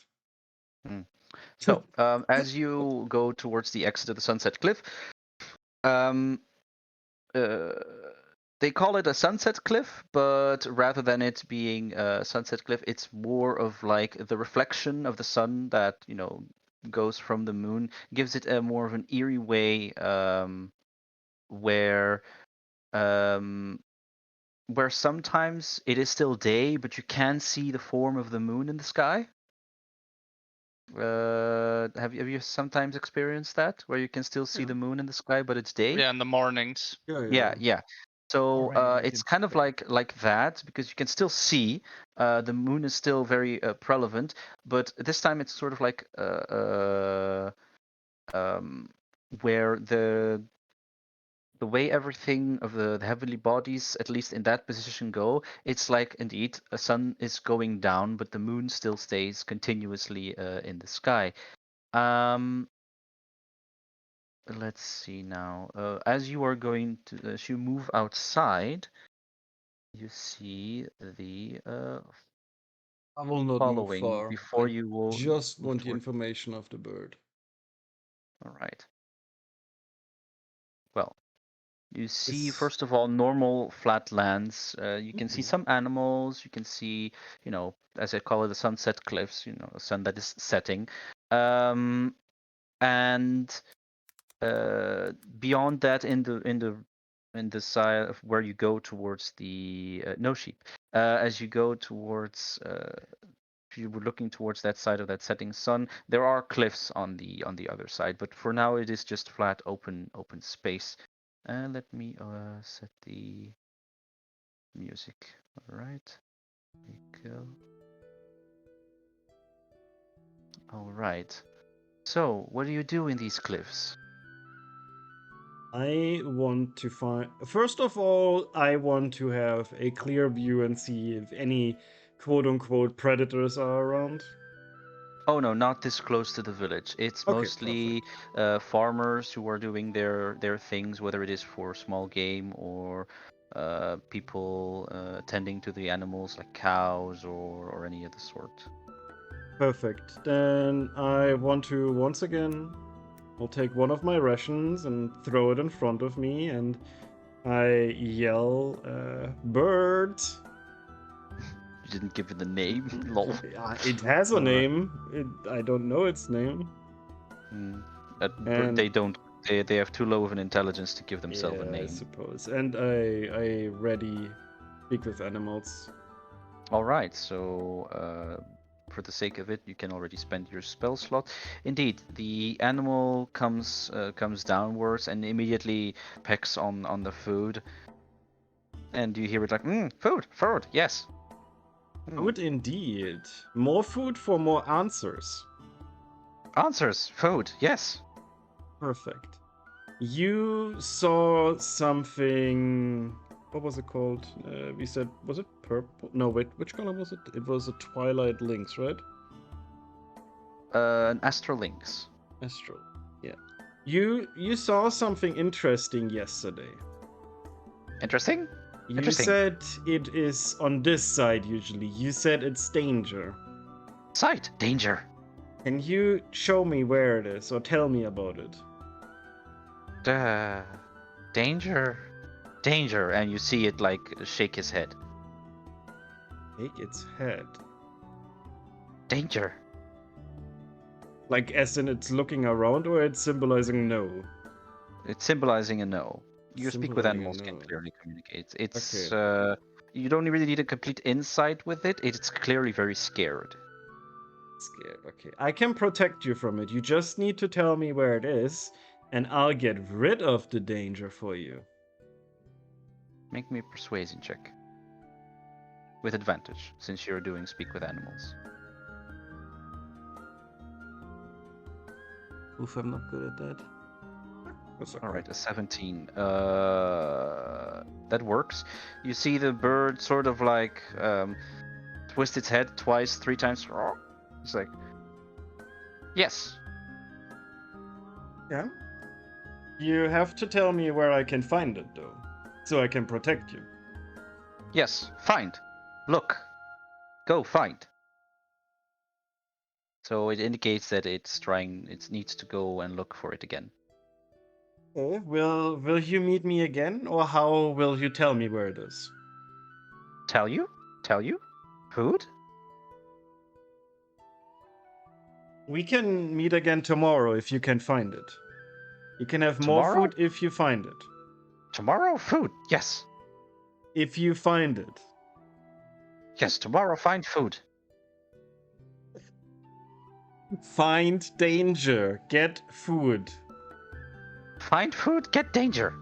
So, as you go towards the exit of the Sunset Cliff, they call it a sunset cliff, but rather than it being a sunset cliff, it's more of like the reflection of the sun that, goes from the moon, gives it a more of an eerie way, where sometimes it is still day, but you can see the form of the moon in the sky. Have you sometimes experienced that, where you can still see the moon in the sky, but it's day? Yeah, in the mornings. Yeah. So it's kind of like that, because you can still see the moon is still very prevalent, but this time it's sort of like where the way everything of the heavenly bodies, at least in that position, go, it's like indeed a sun is going down, but the moon still stays continuously in the sky. Let's see now. As you are going to, as you move outside, you see the I will not following move far. before you will just move want the toward. information of the bird. All right. Well, you see Is- first of all normal flat lands. You can see some animals. You can see, as I call it, the sunset cliffs. A sun that is setting. And beyond that, in the side of where you go towards the no sheep, as you go towards if you were looking towards that side of that setting sun, there are cliffs on the other side, but for now it is just flat open space. And let me set the music. All right, here we go. All right. So, what do you do in these cliffs? I want to find. First of all, I want to have a clear view and see if any quote unquote predators are around. Oh no, not this close to the village. It's Okay, mostly farmers who are doing their things, whether it is for small game or people tending to the animals like cows or any of the sort. Perfect. Then I want to once again. I'll take one of my rations and throw it in front of me, and I yell, "Bird!" You didn't give it the name. Lol. It has a name. I don't know its name. And They don't. They have too low of an intelligence to give themselves a yeah, I name. suppose. And I ready speak with animals. All right, so for the sake of it, you can already spend your spell slot. Indeed, the animal comes downwards and immediately pecks on the food, and you hear it like, food, yes." Food indeed. More food for more answers. Answers, food, yes. Perfect. You saw something. What was it called? We said, was it purple? No, wait, which color was it? It was a Twilight Lynx, right? An astrolynx. Astral. Yeah. You saw something interesting yesterday. Interesting. You said it is on this side usually. You said it's danger. Sight, danger. Can you show me where it is or tell me about it? Danger, and you see it like shake his head. Shake its head. Danger. Like as in it's looking around, or it's symbolizing no? It's symbolizing a no. You speak with Symbolizing a animals, can no. clearly communicate. It's Okay. You don't really need a complete insight with it. It's clearly very scared. Scared. Okay. I can protect you from it. You just need to tell me where it is, and I'll get rid of the danger for you. Make me a persuasion check. With advantage, since you're doing speak with animals. Oof, I'm not good at that. All right, a 17. That works. You see the bird sort of like twist its head twice, 3 times. It's like, yes. Yeah. You have to tell me where I can find it, though, so I can protect you. Yes, find. Look. Go find. So it indicates that it needs to go and look for it again. Okay. Will you meet me again, or how will you tell me where it is? Tell you? Food? We can meet again tomorrow if you can find it. You can have Tomorrow? more food if you find it. Tomorrow? Food, yes. If you find it. Yes, tomorrow find food. Find danger. Get food. Find food, get danger.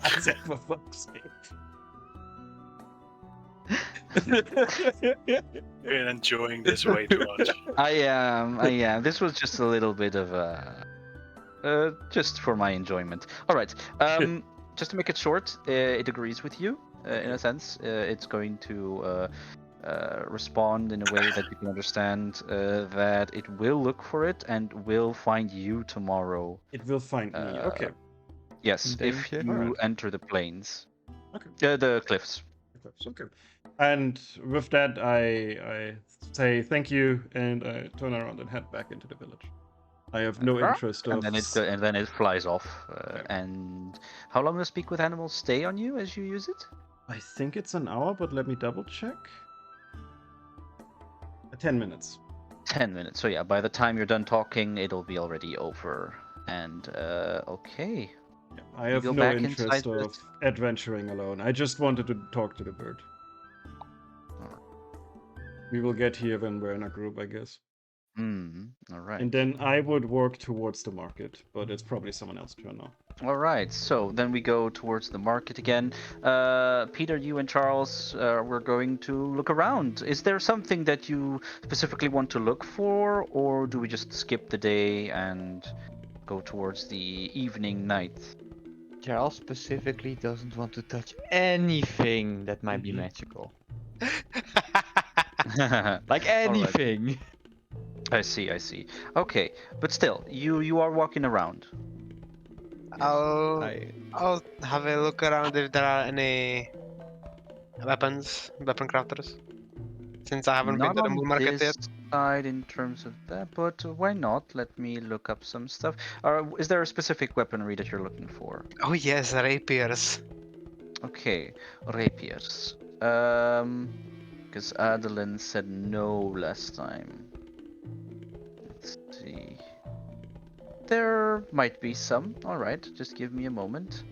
I said for fuck's sake. Been enjoying this way too much. I am. This was just a little bit of just for my enjoyment. All right. Just to make it short, it agrees with you in a sense. It's going to respond in a way that you can understand that it will look for it and will find you tomorrow. It will find me. Okay. Yes, if Danger. you Alright. enter the plains. Okay. The cliffs. Okay. And with that, I say thank you, and I turn around and head back into the village. I have no interest And of. then it flies off. Okay. And how long does Speak with Animals stay on you as you use it? I think it's an hour, but let me double check. 10 minutes. 10 minutes. So yeah, by the time you're done talking, it'll be already over. And okay, I You have go no back interest inside of adventuring alone. I just wanted to talk to the bird. Alright. We will get here when we're in a group, I guess. All right. And then I would work towards the market, but it's probably someone else's turn now. All right. So then we go towards the market again. Peter, you and Charles, we're going to look around. Is there something that you specifically want to look for, or do we just skip the day and go towards the evening night? Charles specifically doesn't want to touch anything that might be Mhm. magical. All Like right. anything. I see. I see. Okay, but still, you are walking around. I'll I I'll have a look around if there are any weapon crafters. Since I haven't been Not to the on moon market this yet. side in terms of that, but why not? Let me look up some stuff. Is there a specific weaponry that you're looking for? Oh yes, rapiers. Okay, rapiers. Because Adeline said no last time. Let's see. There might be some. All right, just give me a moment.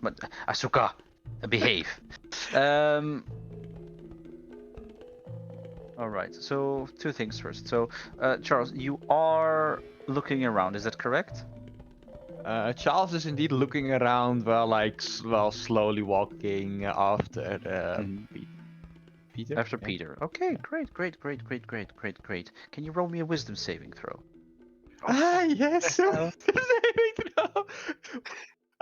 But Asuka, behave. Um. All right. So two things first. So, Charles, you are looking around. Is that correct? Charles is indeed looking around while slowly walking after Mhm. Peter. After Yeah. Peter. Okay. Yeah. Great. Can you roll me a wisdom saving throw? Ah, yes. So hell? saving throw.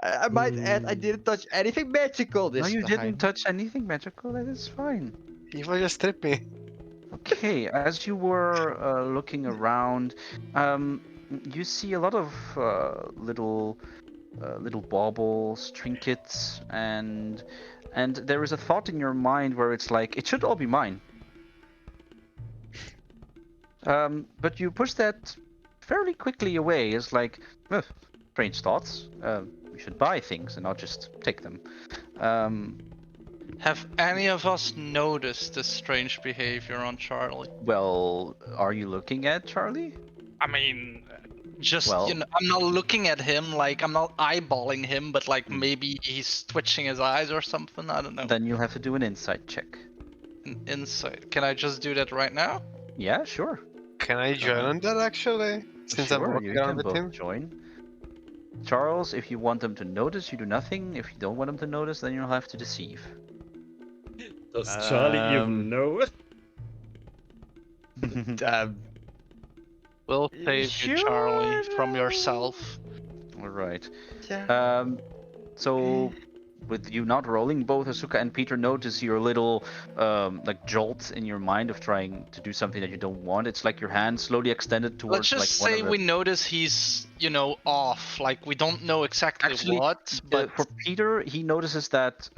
I might add, I didn't touch anything magical No, this you time. didn't touch anything magical. That is fine. You will just strip me. Okay, as you were looking around, you see a lot of little baubles, trinkets, and there is a thought in your mind where it's like it should all be mine. But you push that fairly quickly away. It's like, "Ugh, strange thoughts. We should buy things and not just take them. Um, Have any of us noticed this strange behavior on Charlie? well, are you looking at Charlie? I mean, just, Well, I'm not looking at him, like, I'm not eyeballing him, but, like, Hmm. maybe he's twitching his eyes or something. I don't know. then you'll have to do an insight check. An insight. Can I just do that right now? Yeah, sure. Can I join on that actually? Since I'm Sure, walking you around can with both him. join. Charles, if you want them to notice, you do nothing. If you don't want them to notice, then you'll have to deceive. Does Charlie even know it? We'll save you, Charlie, from yourself. All right. Yeah. So with you not rolling, both Asuka and Peter notice your little like jolt in your mind of trying to do something that you don't want. It's like your hand slowly extended Let's towards like just one say of the. we notice he's, off. Like, we don't know exactly Actually, what, but for Peter, he notices that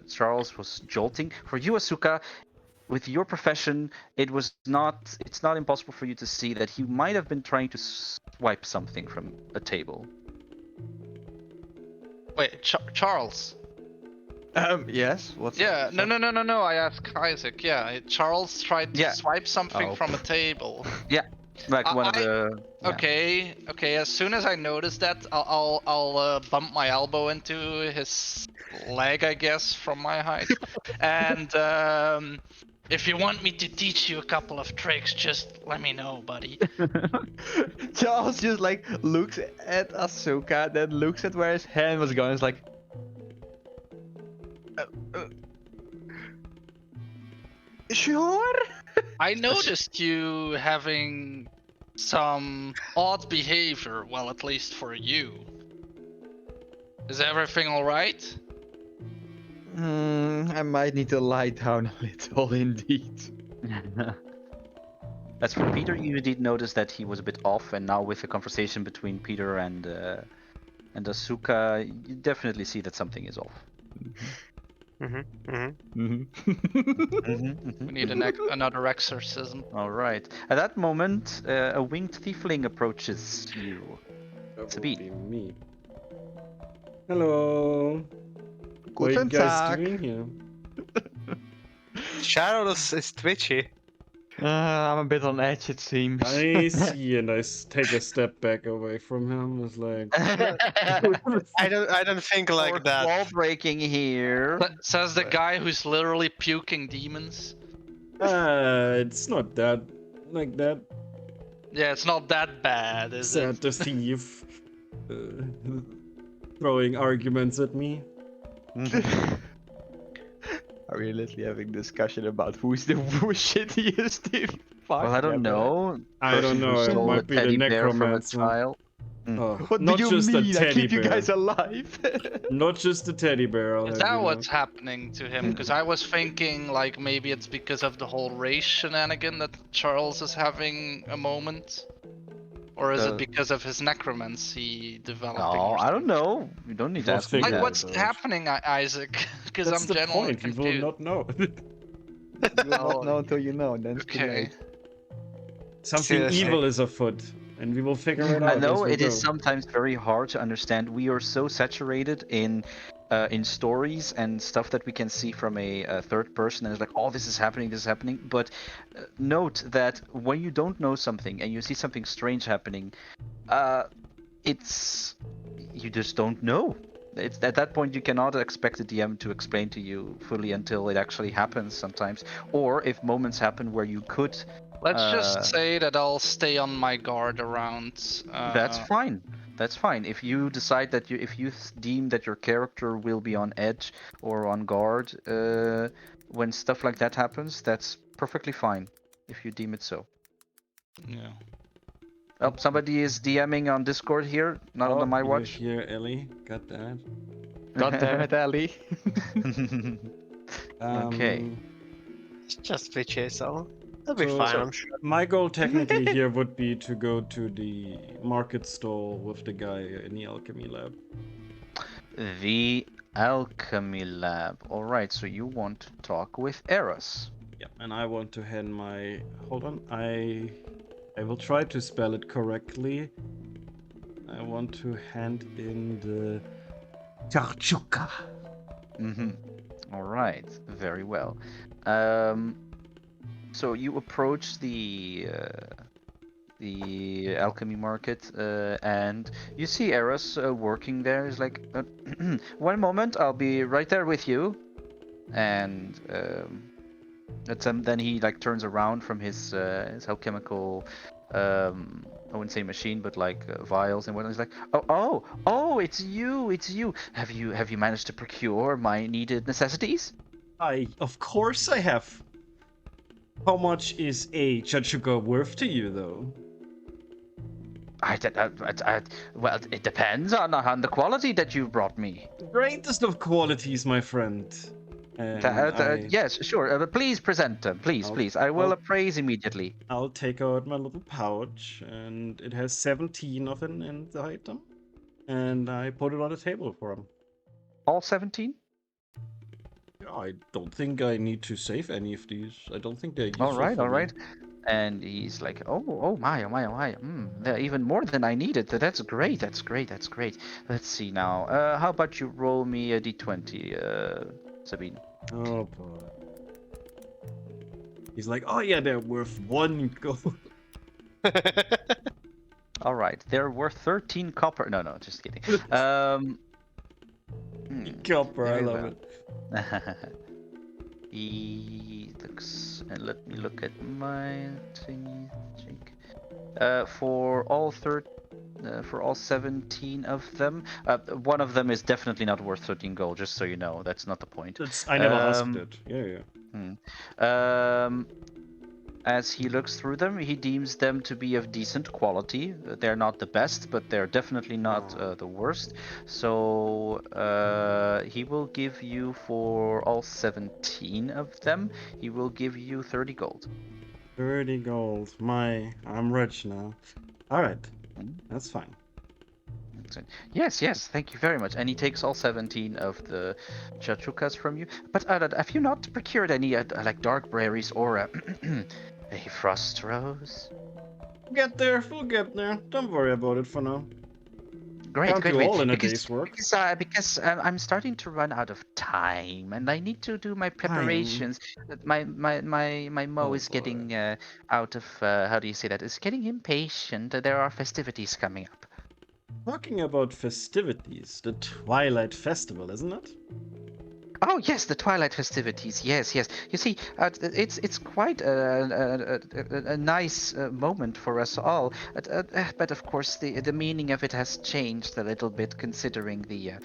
Charles was jolting. For you, Asuka, with your profession, it's not impossible for you to see that he might have been trying to swipe something from a table. wait, Charles. Yes. What's Yeah, up? no. I asked Isaac. Yeah, Charles tried to Yeah. swipe something Oh. from a table. Like one of the. Yeah. Okay. As soon as I notice that, I'll bump my elbow into his leg, I guess, from my height. And if you want me to teach you a couple of tricks, just let me know, buddy. Charles just like looks at Asuka, then looks at where his hand was going. It's like, sure. I noticed you having some odd behavior. Well, at least for you. Is everything all right? I might need to lie down a little, indeed. As for Peter, you did notice that he was a bit off, and now with the conversation between Peter and Asuka, you definitely see that something is off. We need another exorcism. All right. At that moment, a winged tiefling approaches you. That To would be. be me. Hello. What are you Guten guys Tag. doing here? Charles is twitchy. I'm a bit on edge, it seems. I see, and take a step back away from him. It's like, I don't think Or like that. wall breaking here. Says the guy who's literally puking demons. it's not that like that. Yeah, it's not that bad, is Sad it? to thief throwing arguments at me. Are we literally having discussion about who's the shittiest thief? Well, I don't know. I don't Person who know, it stole a might be the teddy bear from a necromancer. child. Oh, What not do you just mean? a I teddy keep you bear. guys alive. Not just a teddy bear. I'll Is have that you know. what's happening to him? Because I was thinking like maybe it's because of the whole race shenanigan that Charles is having a moment. Or is it because of his necromancy developing? No, or I don't something? know. You don't need to We'll ask me figure Like that. what's out. happening, Isaac? Because That's I'm the genuinely point. You confused. will not know. You will not know until you know. Then it's too Okay. late. Something Seriously. evil is afoot, and we will figure it out. I know as we it is go. sometimes very hard to understand. We are so saturated in stories and stuff that we can see from a third person, and it's like, oh, this is happening. But note that when you don't know something and you see something strange happening, it's you just don't know. It's at that point you cannot expect the DM to explain to you fully until it actually happens sometimes, or if moments happen where you could. Let's Uh, just say that I'll stay on my guard around. That's fine. That's fine. If you decide that if you deem that your character will be on edge or on guard when stuff like that happens, that's perfectly fine. If you deem it so. Yeah. Oh, somebody is DMing on Discord here, not on my you watch. Here, Ellie. Got that. God damn it, Ellie. Okay. It's just twitchy, so it'll be So- fine, I'm sure. My goal technically here would be to go to the market stall with the guy in the alchemy lab. The alchemy lab. All right. So you want to talk with Eros. Yeah, and I want to hand my. Hold on, I will try to spell it correctly. I want to hand in the Charchuka. Mm-hmm. All right. Very well. So you approach the alchemy market, and you see Eros working there. He's like, one moment, I'll be right there with you. And then he like turns around from his alchemical, I wouldn't say machine, but like vials and whatnot. He's like, oh, it's you. Have you managed to procure my needed necessities? Of course I have. How much is a Chachuka worth to you, though? Well, it depends on the quality that you brought me. The greatest of qualities, my friend. And Yes, sure. But please present them, please. I will appraise immediately. I'll take out my little pouch, and it has 17 of it in the item, and I put it on the table for him. All 17? I don't think I need to save any of these. I don't think they're useful. All right. for me. And he's like, oh my. They're even more than I needed. That's great. Let's see now. How about you roll me a d20, Sabine? Oh boy. He's like, oh yeah, they're worth 1 gold. All right, they're worth 13 copper. No, just kidding. Copper, I very love well. it. He looks, and let me look at my thingy. For all 17 of them, one of them is definitely not worth 13 gold. Just so you know, that's not the point. I never asked it. Yeah. As he looks through them, he deems them to be of decent quality. They're not the best, but they're definitely not the worst. So he will give you, for all 17 of them, he will give you 30 gold. 30 gold. I'm rich now. Alright. That's fine. Yes, thank you very much. And he takes all 17 of the chachukas from you. But have you not procured any like dark berries or a frost rose? We'll get there. Don't worry about it for now. Great, Can't great, do great. all in a Because day's work. I'm starting to run out of time, and I need to do my Time. preparations. My Mo Oh, is getting boy. out of how do you say that? Is getting impatient. There are festivities coming up. Talking about festivities, the Twilight Festival, isn't it? Oh yes, the Twilight festivities. Yes, yes. You see, it's quite a nice moment for us all. But of course, the meaning of it has changed a little bit considering the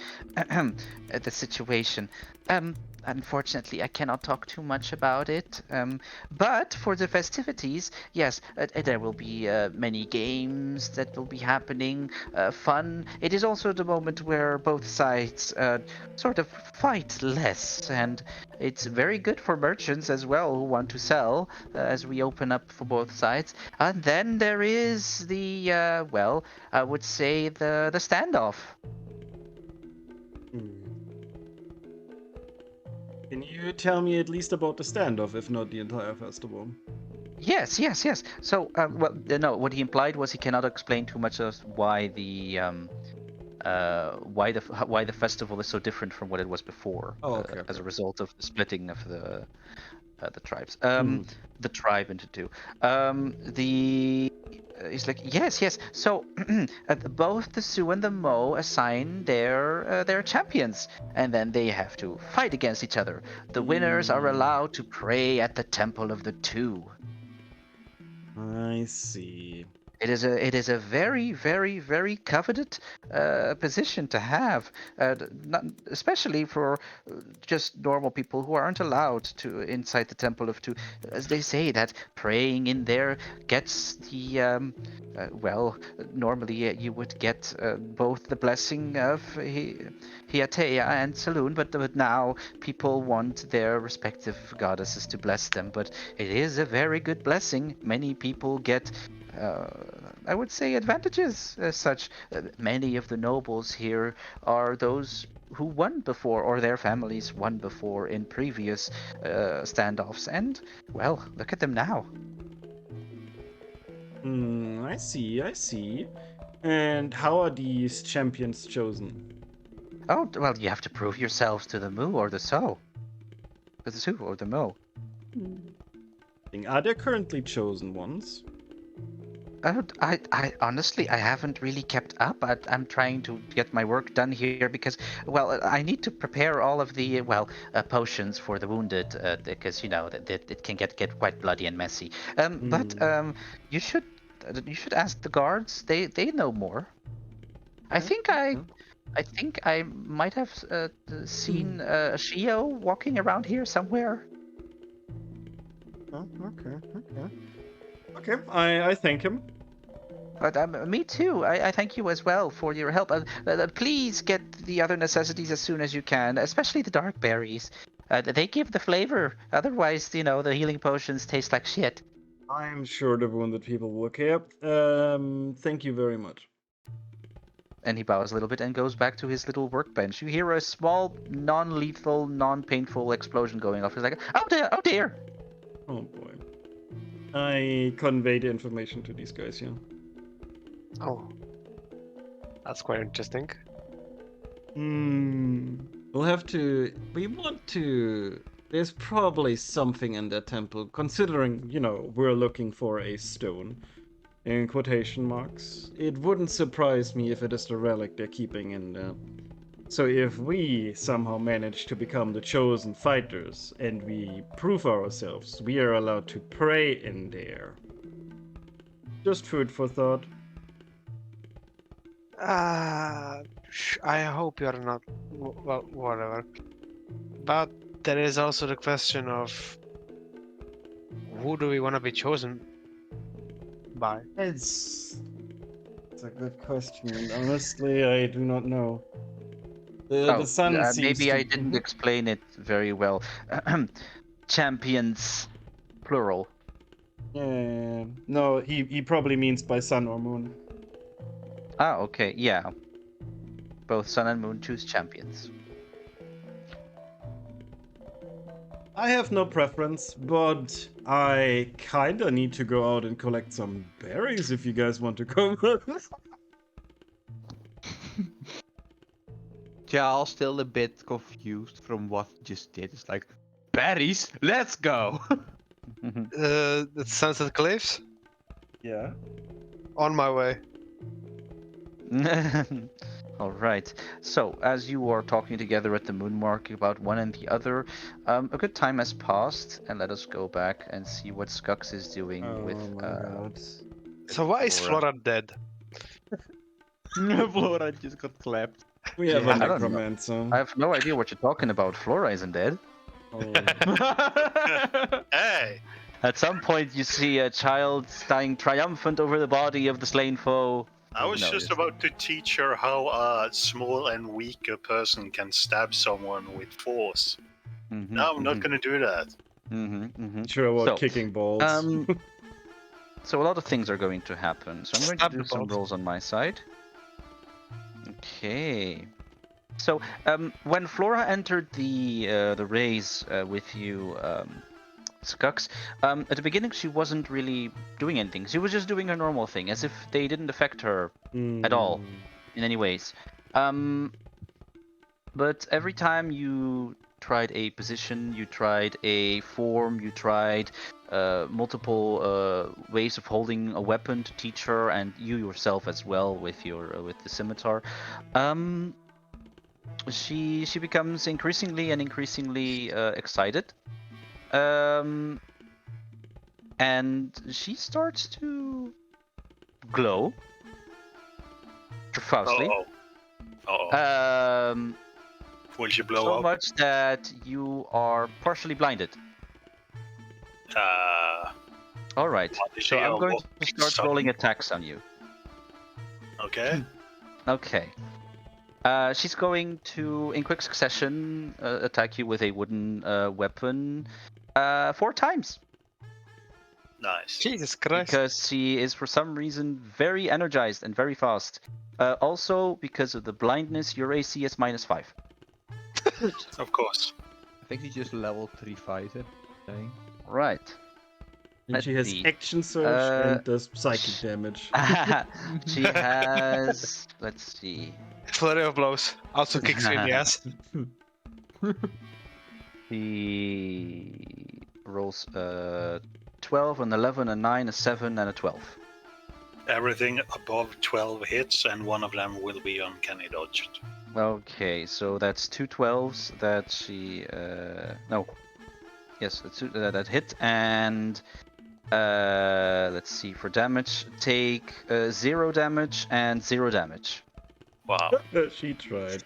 situation. Unfortunately, I cannot talk too much about it. But for the festivities, yes, there will be many games that will be happening. Fun. It is also the moment where both sides sort of fight less, and it's very good for merchants as well who want to sell as we open up for both sides. And then there is the well, I would say the standoff. Hmm. Can you tell me at least about the standoff, if not the entire festival? Yes, yes, yes. So, well, no, what he implied was he cannot explain too much of why why the festival is so different from what it was before, Oh, okay, as a okay. result of the splitting of the tribes, Hmm. the tribe into two. He's like, yes, yes. So both the Sioux and the Mo assign their champions, and then they have to fight against each other. The winners are allowed to pray at the Temple of the Two. I see. It is a very, very, very coveted position to have, not, especially for just normal people who aren't allowed to inside the Temple of Two. As they say that praying in there gets the well, normally you would get both the blessing of Hiatea and Saloon, but now people want their respective goddesses to bless them. But it is a very good blessing. Many people get I would say advantages as such. Many of the nobles here are those who won before, or their families won before in previous standoffs, and well, look at them now. I see, I see. And how are these champions chosen? Oh well, you have to prove yourselves to the Mu or the So, the Su or the Mo. Are there currently chosen ones? I honestly, I haven't really kept up. I'm trying to get my work done here because, well, I need to prepare all of the potions for the wounded because you know that it can get quite bloody and messy. But you should you should ask the guards. They know more. I think I Yeah. I think I might have seen Shio walking around here somewhere. Oh, okay, okay. Okay, I thank him. But me too. I thank you as well for your help. Please get the other necessities as soon as you can, especially the dark berries. They give the flavor. Otherwise, you know, the healing potions taste like shit. I'm sure the wounded people will care. Thank you very much. And he bows a little bit and goes back to his little workbench. You hear a small, non-lethal, non-painful explosion going off. He's like, "Oh dear! Oh dear!" Oh boy. I convey the information to these guys, yeah. Oh, that's quite interesting. We'll have to. We want to. There's probably something in that temple, considering, you know, we're looking for a stone. In quotation marks. It wouldn't surprise me if it is the relic they're keeping in there. So if we somehow manage to become the chosen fighters and we prove ourselves, we are allowed to pray in there. Just food for thought. I hope you're not. Well, whatever. But there is also the question of who do we want to be chosen by? It's a good question, and honestly, I do not know. The sun seems maybe to... I didn't explain it very well. Champions, plural. Yeah, no, he probably means by sun or moon. Ah, okay, yeah. Both Sun and Moon choose champions. I have no preference, but I kinda need to go out and collect some berries if you guys want to come. Charles still a bit confused from what he just did. It's like, berries, let's go. The Sunset Cliffs? Yeah. On my way. All right. So, as you are talking together at the moon mark about one and the other, a good time has passed, and let us go back and see what Skux is doing Oh with. my god. So why is Flora. Flora dead? Flora just got clapped. We have Yeah. a I don't know. necromancer. I have no idea what you're talking about. Flora isn't dead. Oh. Hey, At some point, you see a child dying triumphant over the body of the slain foe. I was No, just it's- about to teach her how a small and weaker person can stab someone with force. Mhm, No, I'm not mhm, going to do that. mhm, mhm. Sure about So, kicking balls. So a lot of things are going to happen. So I'm going to Stab do the some balls. rolls on my side. Okay. So when Flora entered the race with you, Skux, at the beginning she wasn't really doing anything. She was just doing her normal thing, as if they didn't affect her at all in any ways. But every time you tried a position, you tried a form, you tried multiple ways of holding a weapon to teach her, and you yourself as well with your with the scimitar. She becomes increasingly excited, and she starts to glow profusely. Uh-oh. Will she blow So up? much that you are partially blinded. All right. What is So she, I'm a going to walking start sun? rolling attacks on you. Okay. Okay. She's going to, in quick succession, attack you with a wooden weapon 4 times. Nice. Jesus Christ. Because she is, for some reason, very energized and very fast. Also, because of the blindness, your AC is -5. Of course. I think he's just level 3 fighter. Saying. Right. And she let's has see. action surge Uh, and does psychic damage. She has. Let's see. Flurry of blows. Also kicks you in the ass. She rolls 12, an 11, a 9, a 7, and a 12. Everything above 12 hits, and one of them will be uncanny dodged. Okay, so that's 2 12s that she. No. Yes, that's that hit, and let's see, for damage, take 0 damage and 0 damage. Wow. She tried.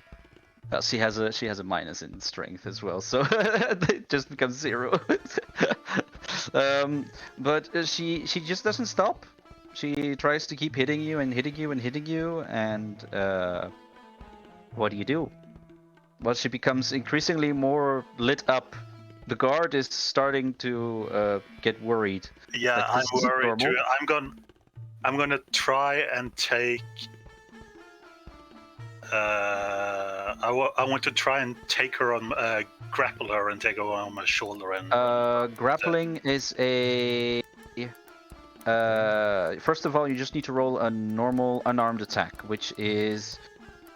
She has a minus in strength as well, so it just becomes 0. But she just doesn't stop. She tries to keep hitting you and hitting you and hitting you, and what do? Well, she becomes increasingly more lit up. The guard is starting to get worried. Yeah, Like, I'm this isn't worried normal. too. I'm gonna try and take. I want to try and take her on, grapple her and take her on my shoulder and. Grappling is a. First of all, you just need to roll a normal unarmed attack, which is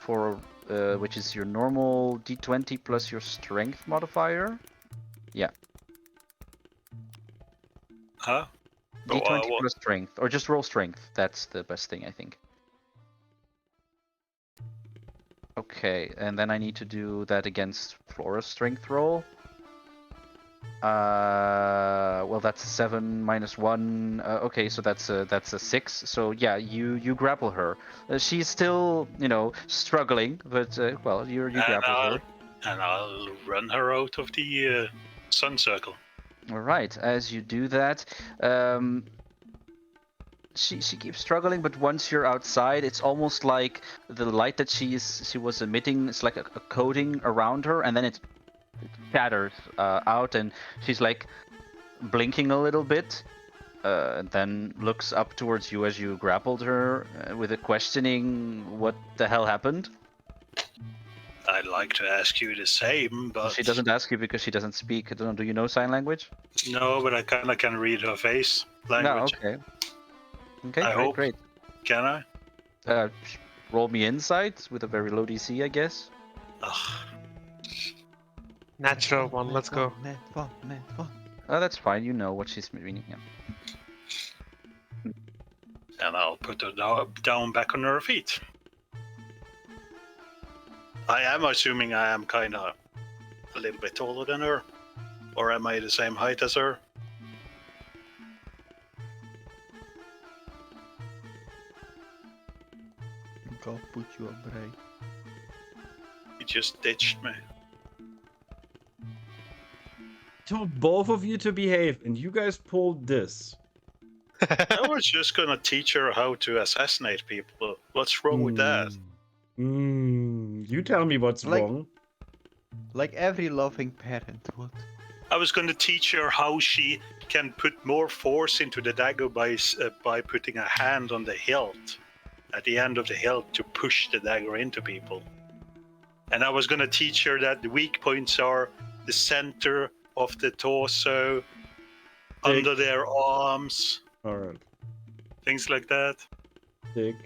your normal d20 plus your strength modifier. Yeah. Huh? D20 what? plus strength, or just roll strength. That's the best thing, I think. Okay, and then I need to do that against Flora's strength roll. Well, that's 7 minus 1. Okay, so that's a 6. So yeah, you grapple her. She's still, struggling, but well, you grapple her. And I'll run her out of the sun circle. All right. As you do that, she keeps struggling, but once you're outside, it's almost like the light that she was emitting is like a coating around her, and then it shatters out, and she's like blinking a little bit, and then looks up towards you as you grappled her with a questioning what the hell happened. I'd like to ask you the same, but She doesn't ask you because she doesn't speak. Do you know sign language? No, but I kind of can read her face language. No, okay. Okay, I hope. great. Can I? Roll me insight with a very low DC, I guess. Ugh. Natural one, let's go. Net one. Oh, that's fine. You know what she's meaning. Yeah. And I'll put her down back on her feet. I am assuming I am kind of a little bit taller than her. Or am I the same height as her? I'll put you up, Bray. You just ditched me. Told both of you to behave, and you guys pulled this. I was just gonna teach her how to assassinate people. What's wrong with that? You tell me what's Like- wrong. Like every loving parent would. I was gonna teach her how she can put more force into the dagger by putting a hand on the hilt, at the end of the hilt, to push the dagger into people. And I was gonna teach her that the weak points are the center of the torso, under their arms, Alright. things like that. Dick.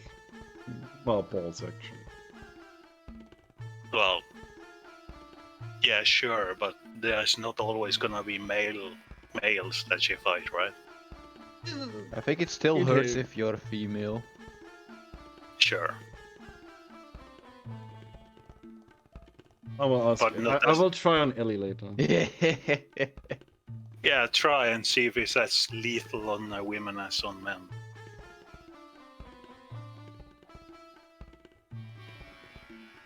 Well, balls, actually. Well, yeah, sure, but there's not always gonna be males that she fight, right? I think it still It hurts is. if you're a female. Sure. I will ask. But not I as- will try on Ellie later. Yeah, try and see if it's as lethal on women as on men.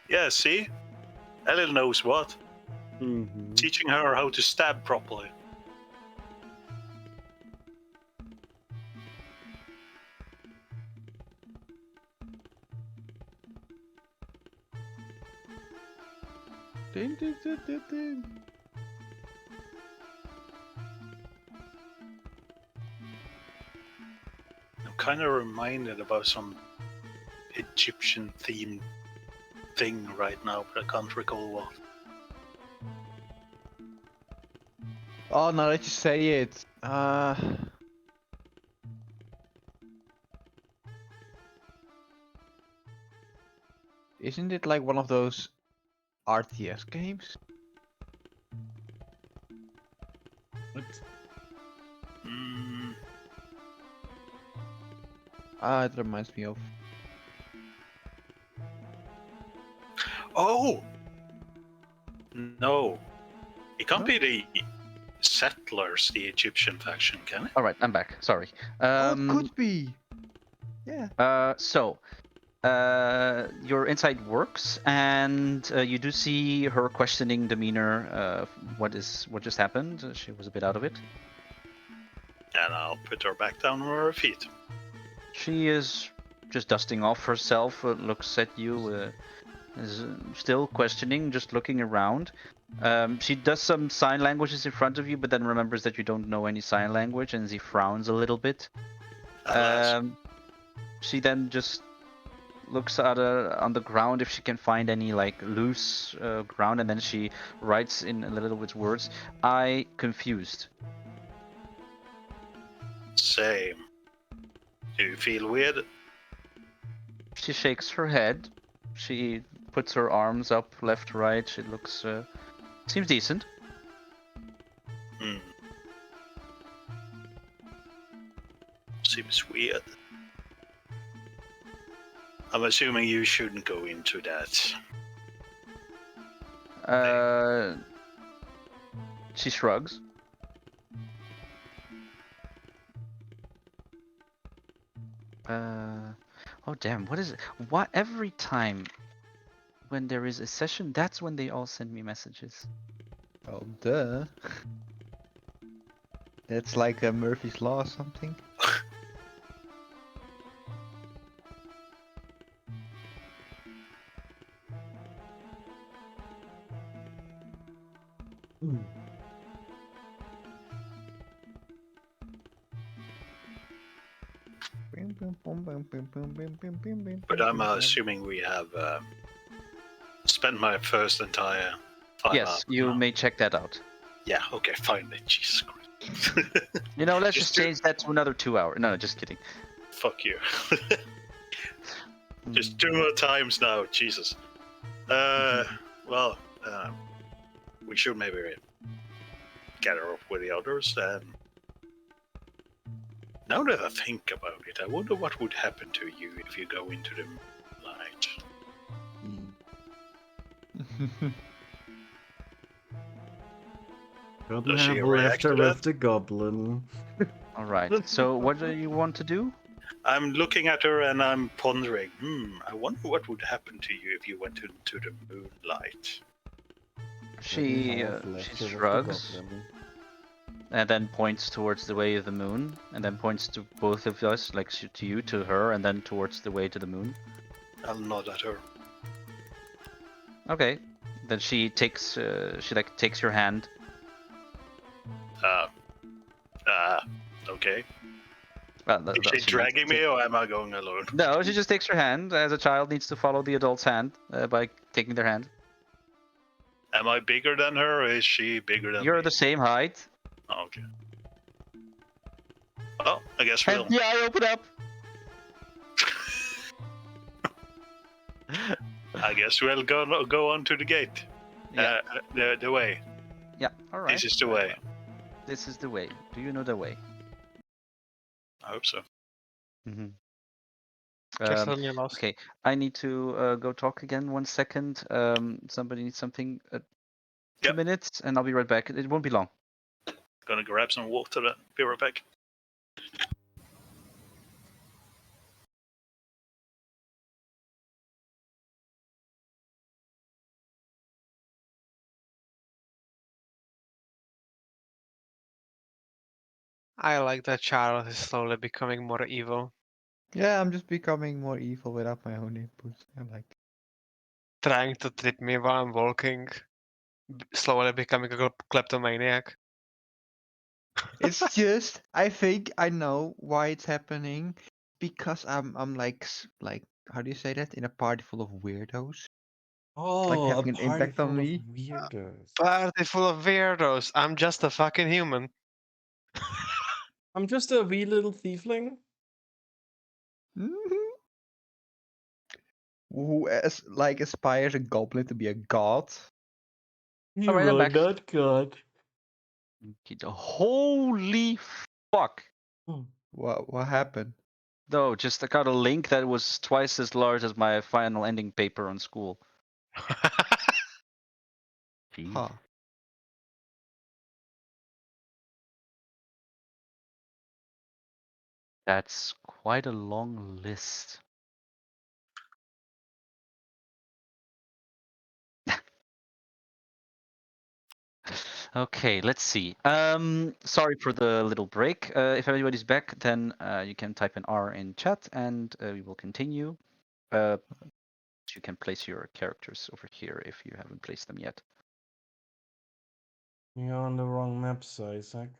Yeah, see? Ellie knows what. Mm-hmm. Teaching her how to stab properly. Ding, ding, ding, ding, ding. I'm kind of reminded about some Egyptian themed thing right now, but I can't recall what. Oh, now that you say it. Isn't it like one of those RTS games? What? Mm, It reminds me of. oh! No. It can't be the settlers, the Egyptian faction, can it? All right, I'm back. Sorry. Oh, it could be. Yeah. Your insight works, and you do see her questioning demeanor. What just happened? She was a bit out of it. And I'll put her back down on her feet. She is just dusting off herself. Looks at you. Is still questioning, just looking around. She does some sign languages in front of you, but then remembers that you don't know any sign language, and she frowns a little bit. Alas. She then just looks at on the ground if she can find any like loose ground, and then she writes in a little bit words. I confused. Same. Do you feel weird? She shakes her head. She puts her arms up left, right. She looks seems decent. Hmm. Seems weird. I'm assuming you shouldn't go into that. She shrugs. Oh damn, what is it? What every time when there is a session, that's when they all send me messages. Oh, duh. That's like a Murphy's Law or something. But I'm assuming we have spent my first entire 5 Yes, hours you now. may check that out. Yeah, okay, fine then. Jesus Christ. You know, let's Just just do- change that to another 2 hours. No, just kidding. Fuck you. Just 2 more times now, Jesus. Well, we should maybe gather up with the others. Now that I think about it, I wonder what would happen to you if you go into the light. Couldn't Does she have react left to her that? with the goblin. All right. So what do you want to do? I'm looking at her and I'm pondering. I wonder what would happen to you if you went into the moonlight. She shrugs and then points towards the way of the moon, and then points to both of us, like to you, to her, and then towards the way to the moon. I'll nod at her. Okay. Then she takes takes your hand. Okay. Well, Is she dragging me or am I going alone? No, she just takes your hand, as a child needs to follow the adult's hand by taking their hand. Am I bigger than her or is she bigger than You're me? the same height. Oh, okay. Well, I guess And we'll. the eye open up. I guess we'll go on to the gate. Yeah. The way. Yeah. All right. This is the way. This is the way. Do you know the way? I hope so. Mm-hmm. Just let me lost. Okay, I need to go talk again 1 second. Somebody needs something. 2 Yep. minutes, and I'll be right back. It won't be long. Gonna grab some water and be right back. I like that Charlotte is slowly becoming more evil. Yeah, I'm just becoming more evil without my own input. I like it. Trying to trip me while I'm walking. Slowly becoming a kleptomaniac. It's just I think I know why it's happening because I'm like how do you say that, in a party full of weirdos, Oh, having a an party impact on full of me. weirdos. Party full of weirdos. I'm just a fucking human. I'm just a wee little thiefling. Mhm. Who aspires a goblin to be a god. You Alright, I'm are back. not God. Holy fuck! What happened? No, just I got a link that was twice as large as my final ending paper on school. Jeez. Huh. That's quite a long list. Okay, let's see. Sorry for the little break. If everybody's back, then you can type an R in chat, and we will continue. You can place your characters over here if you haven't placed them yet. You're on the wrong map, Isaac.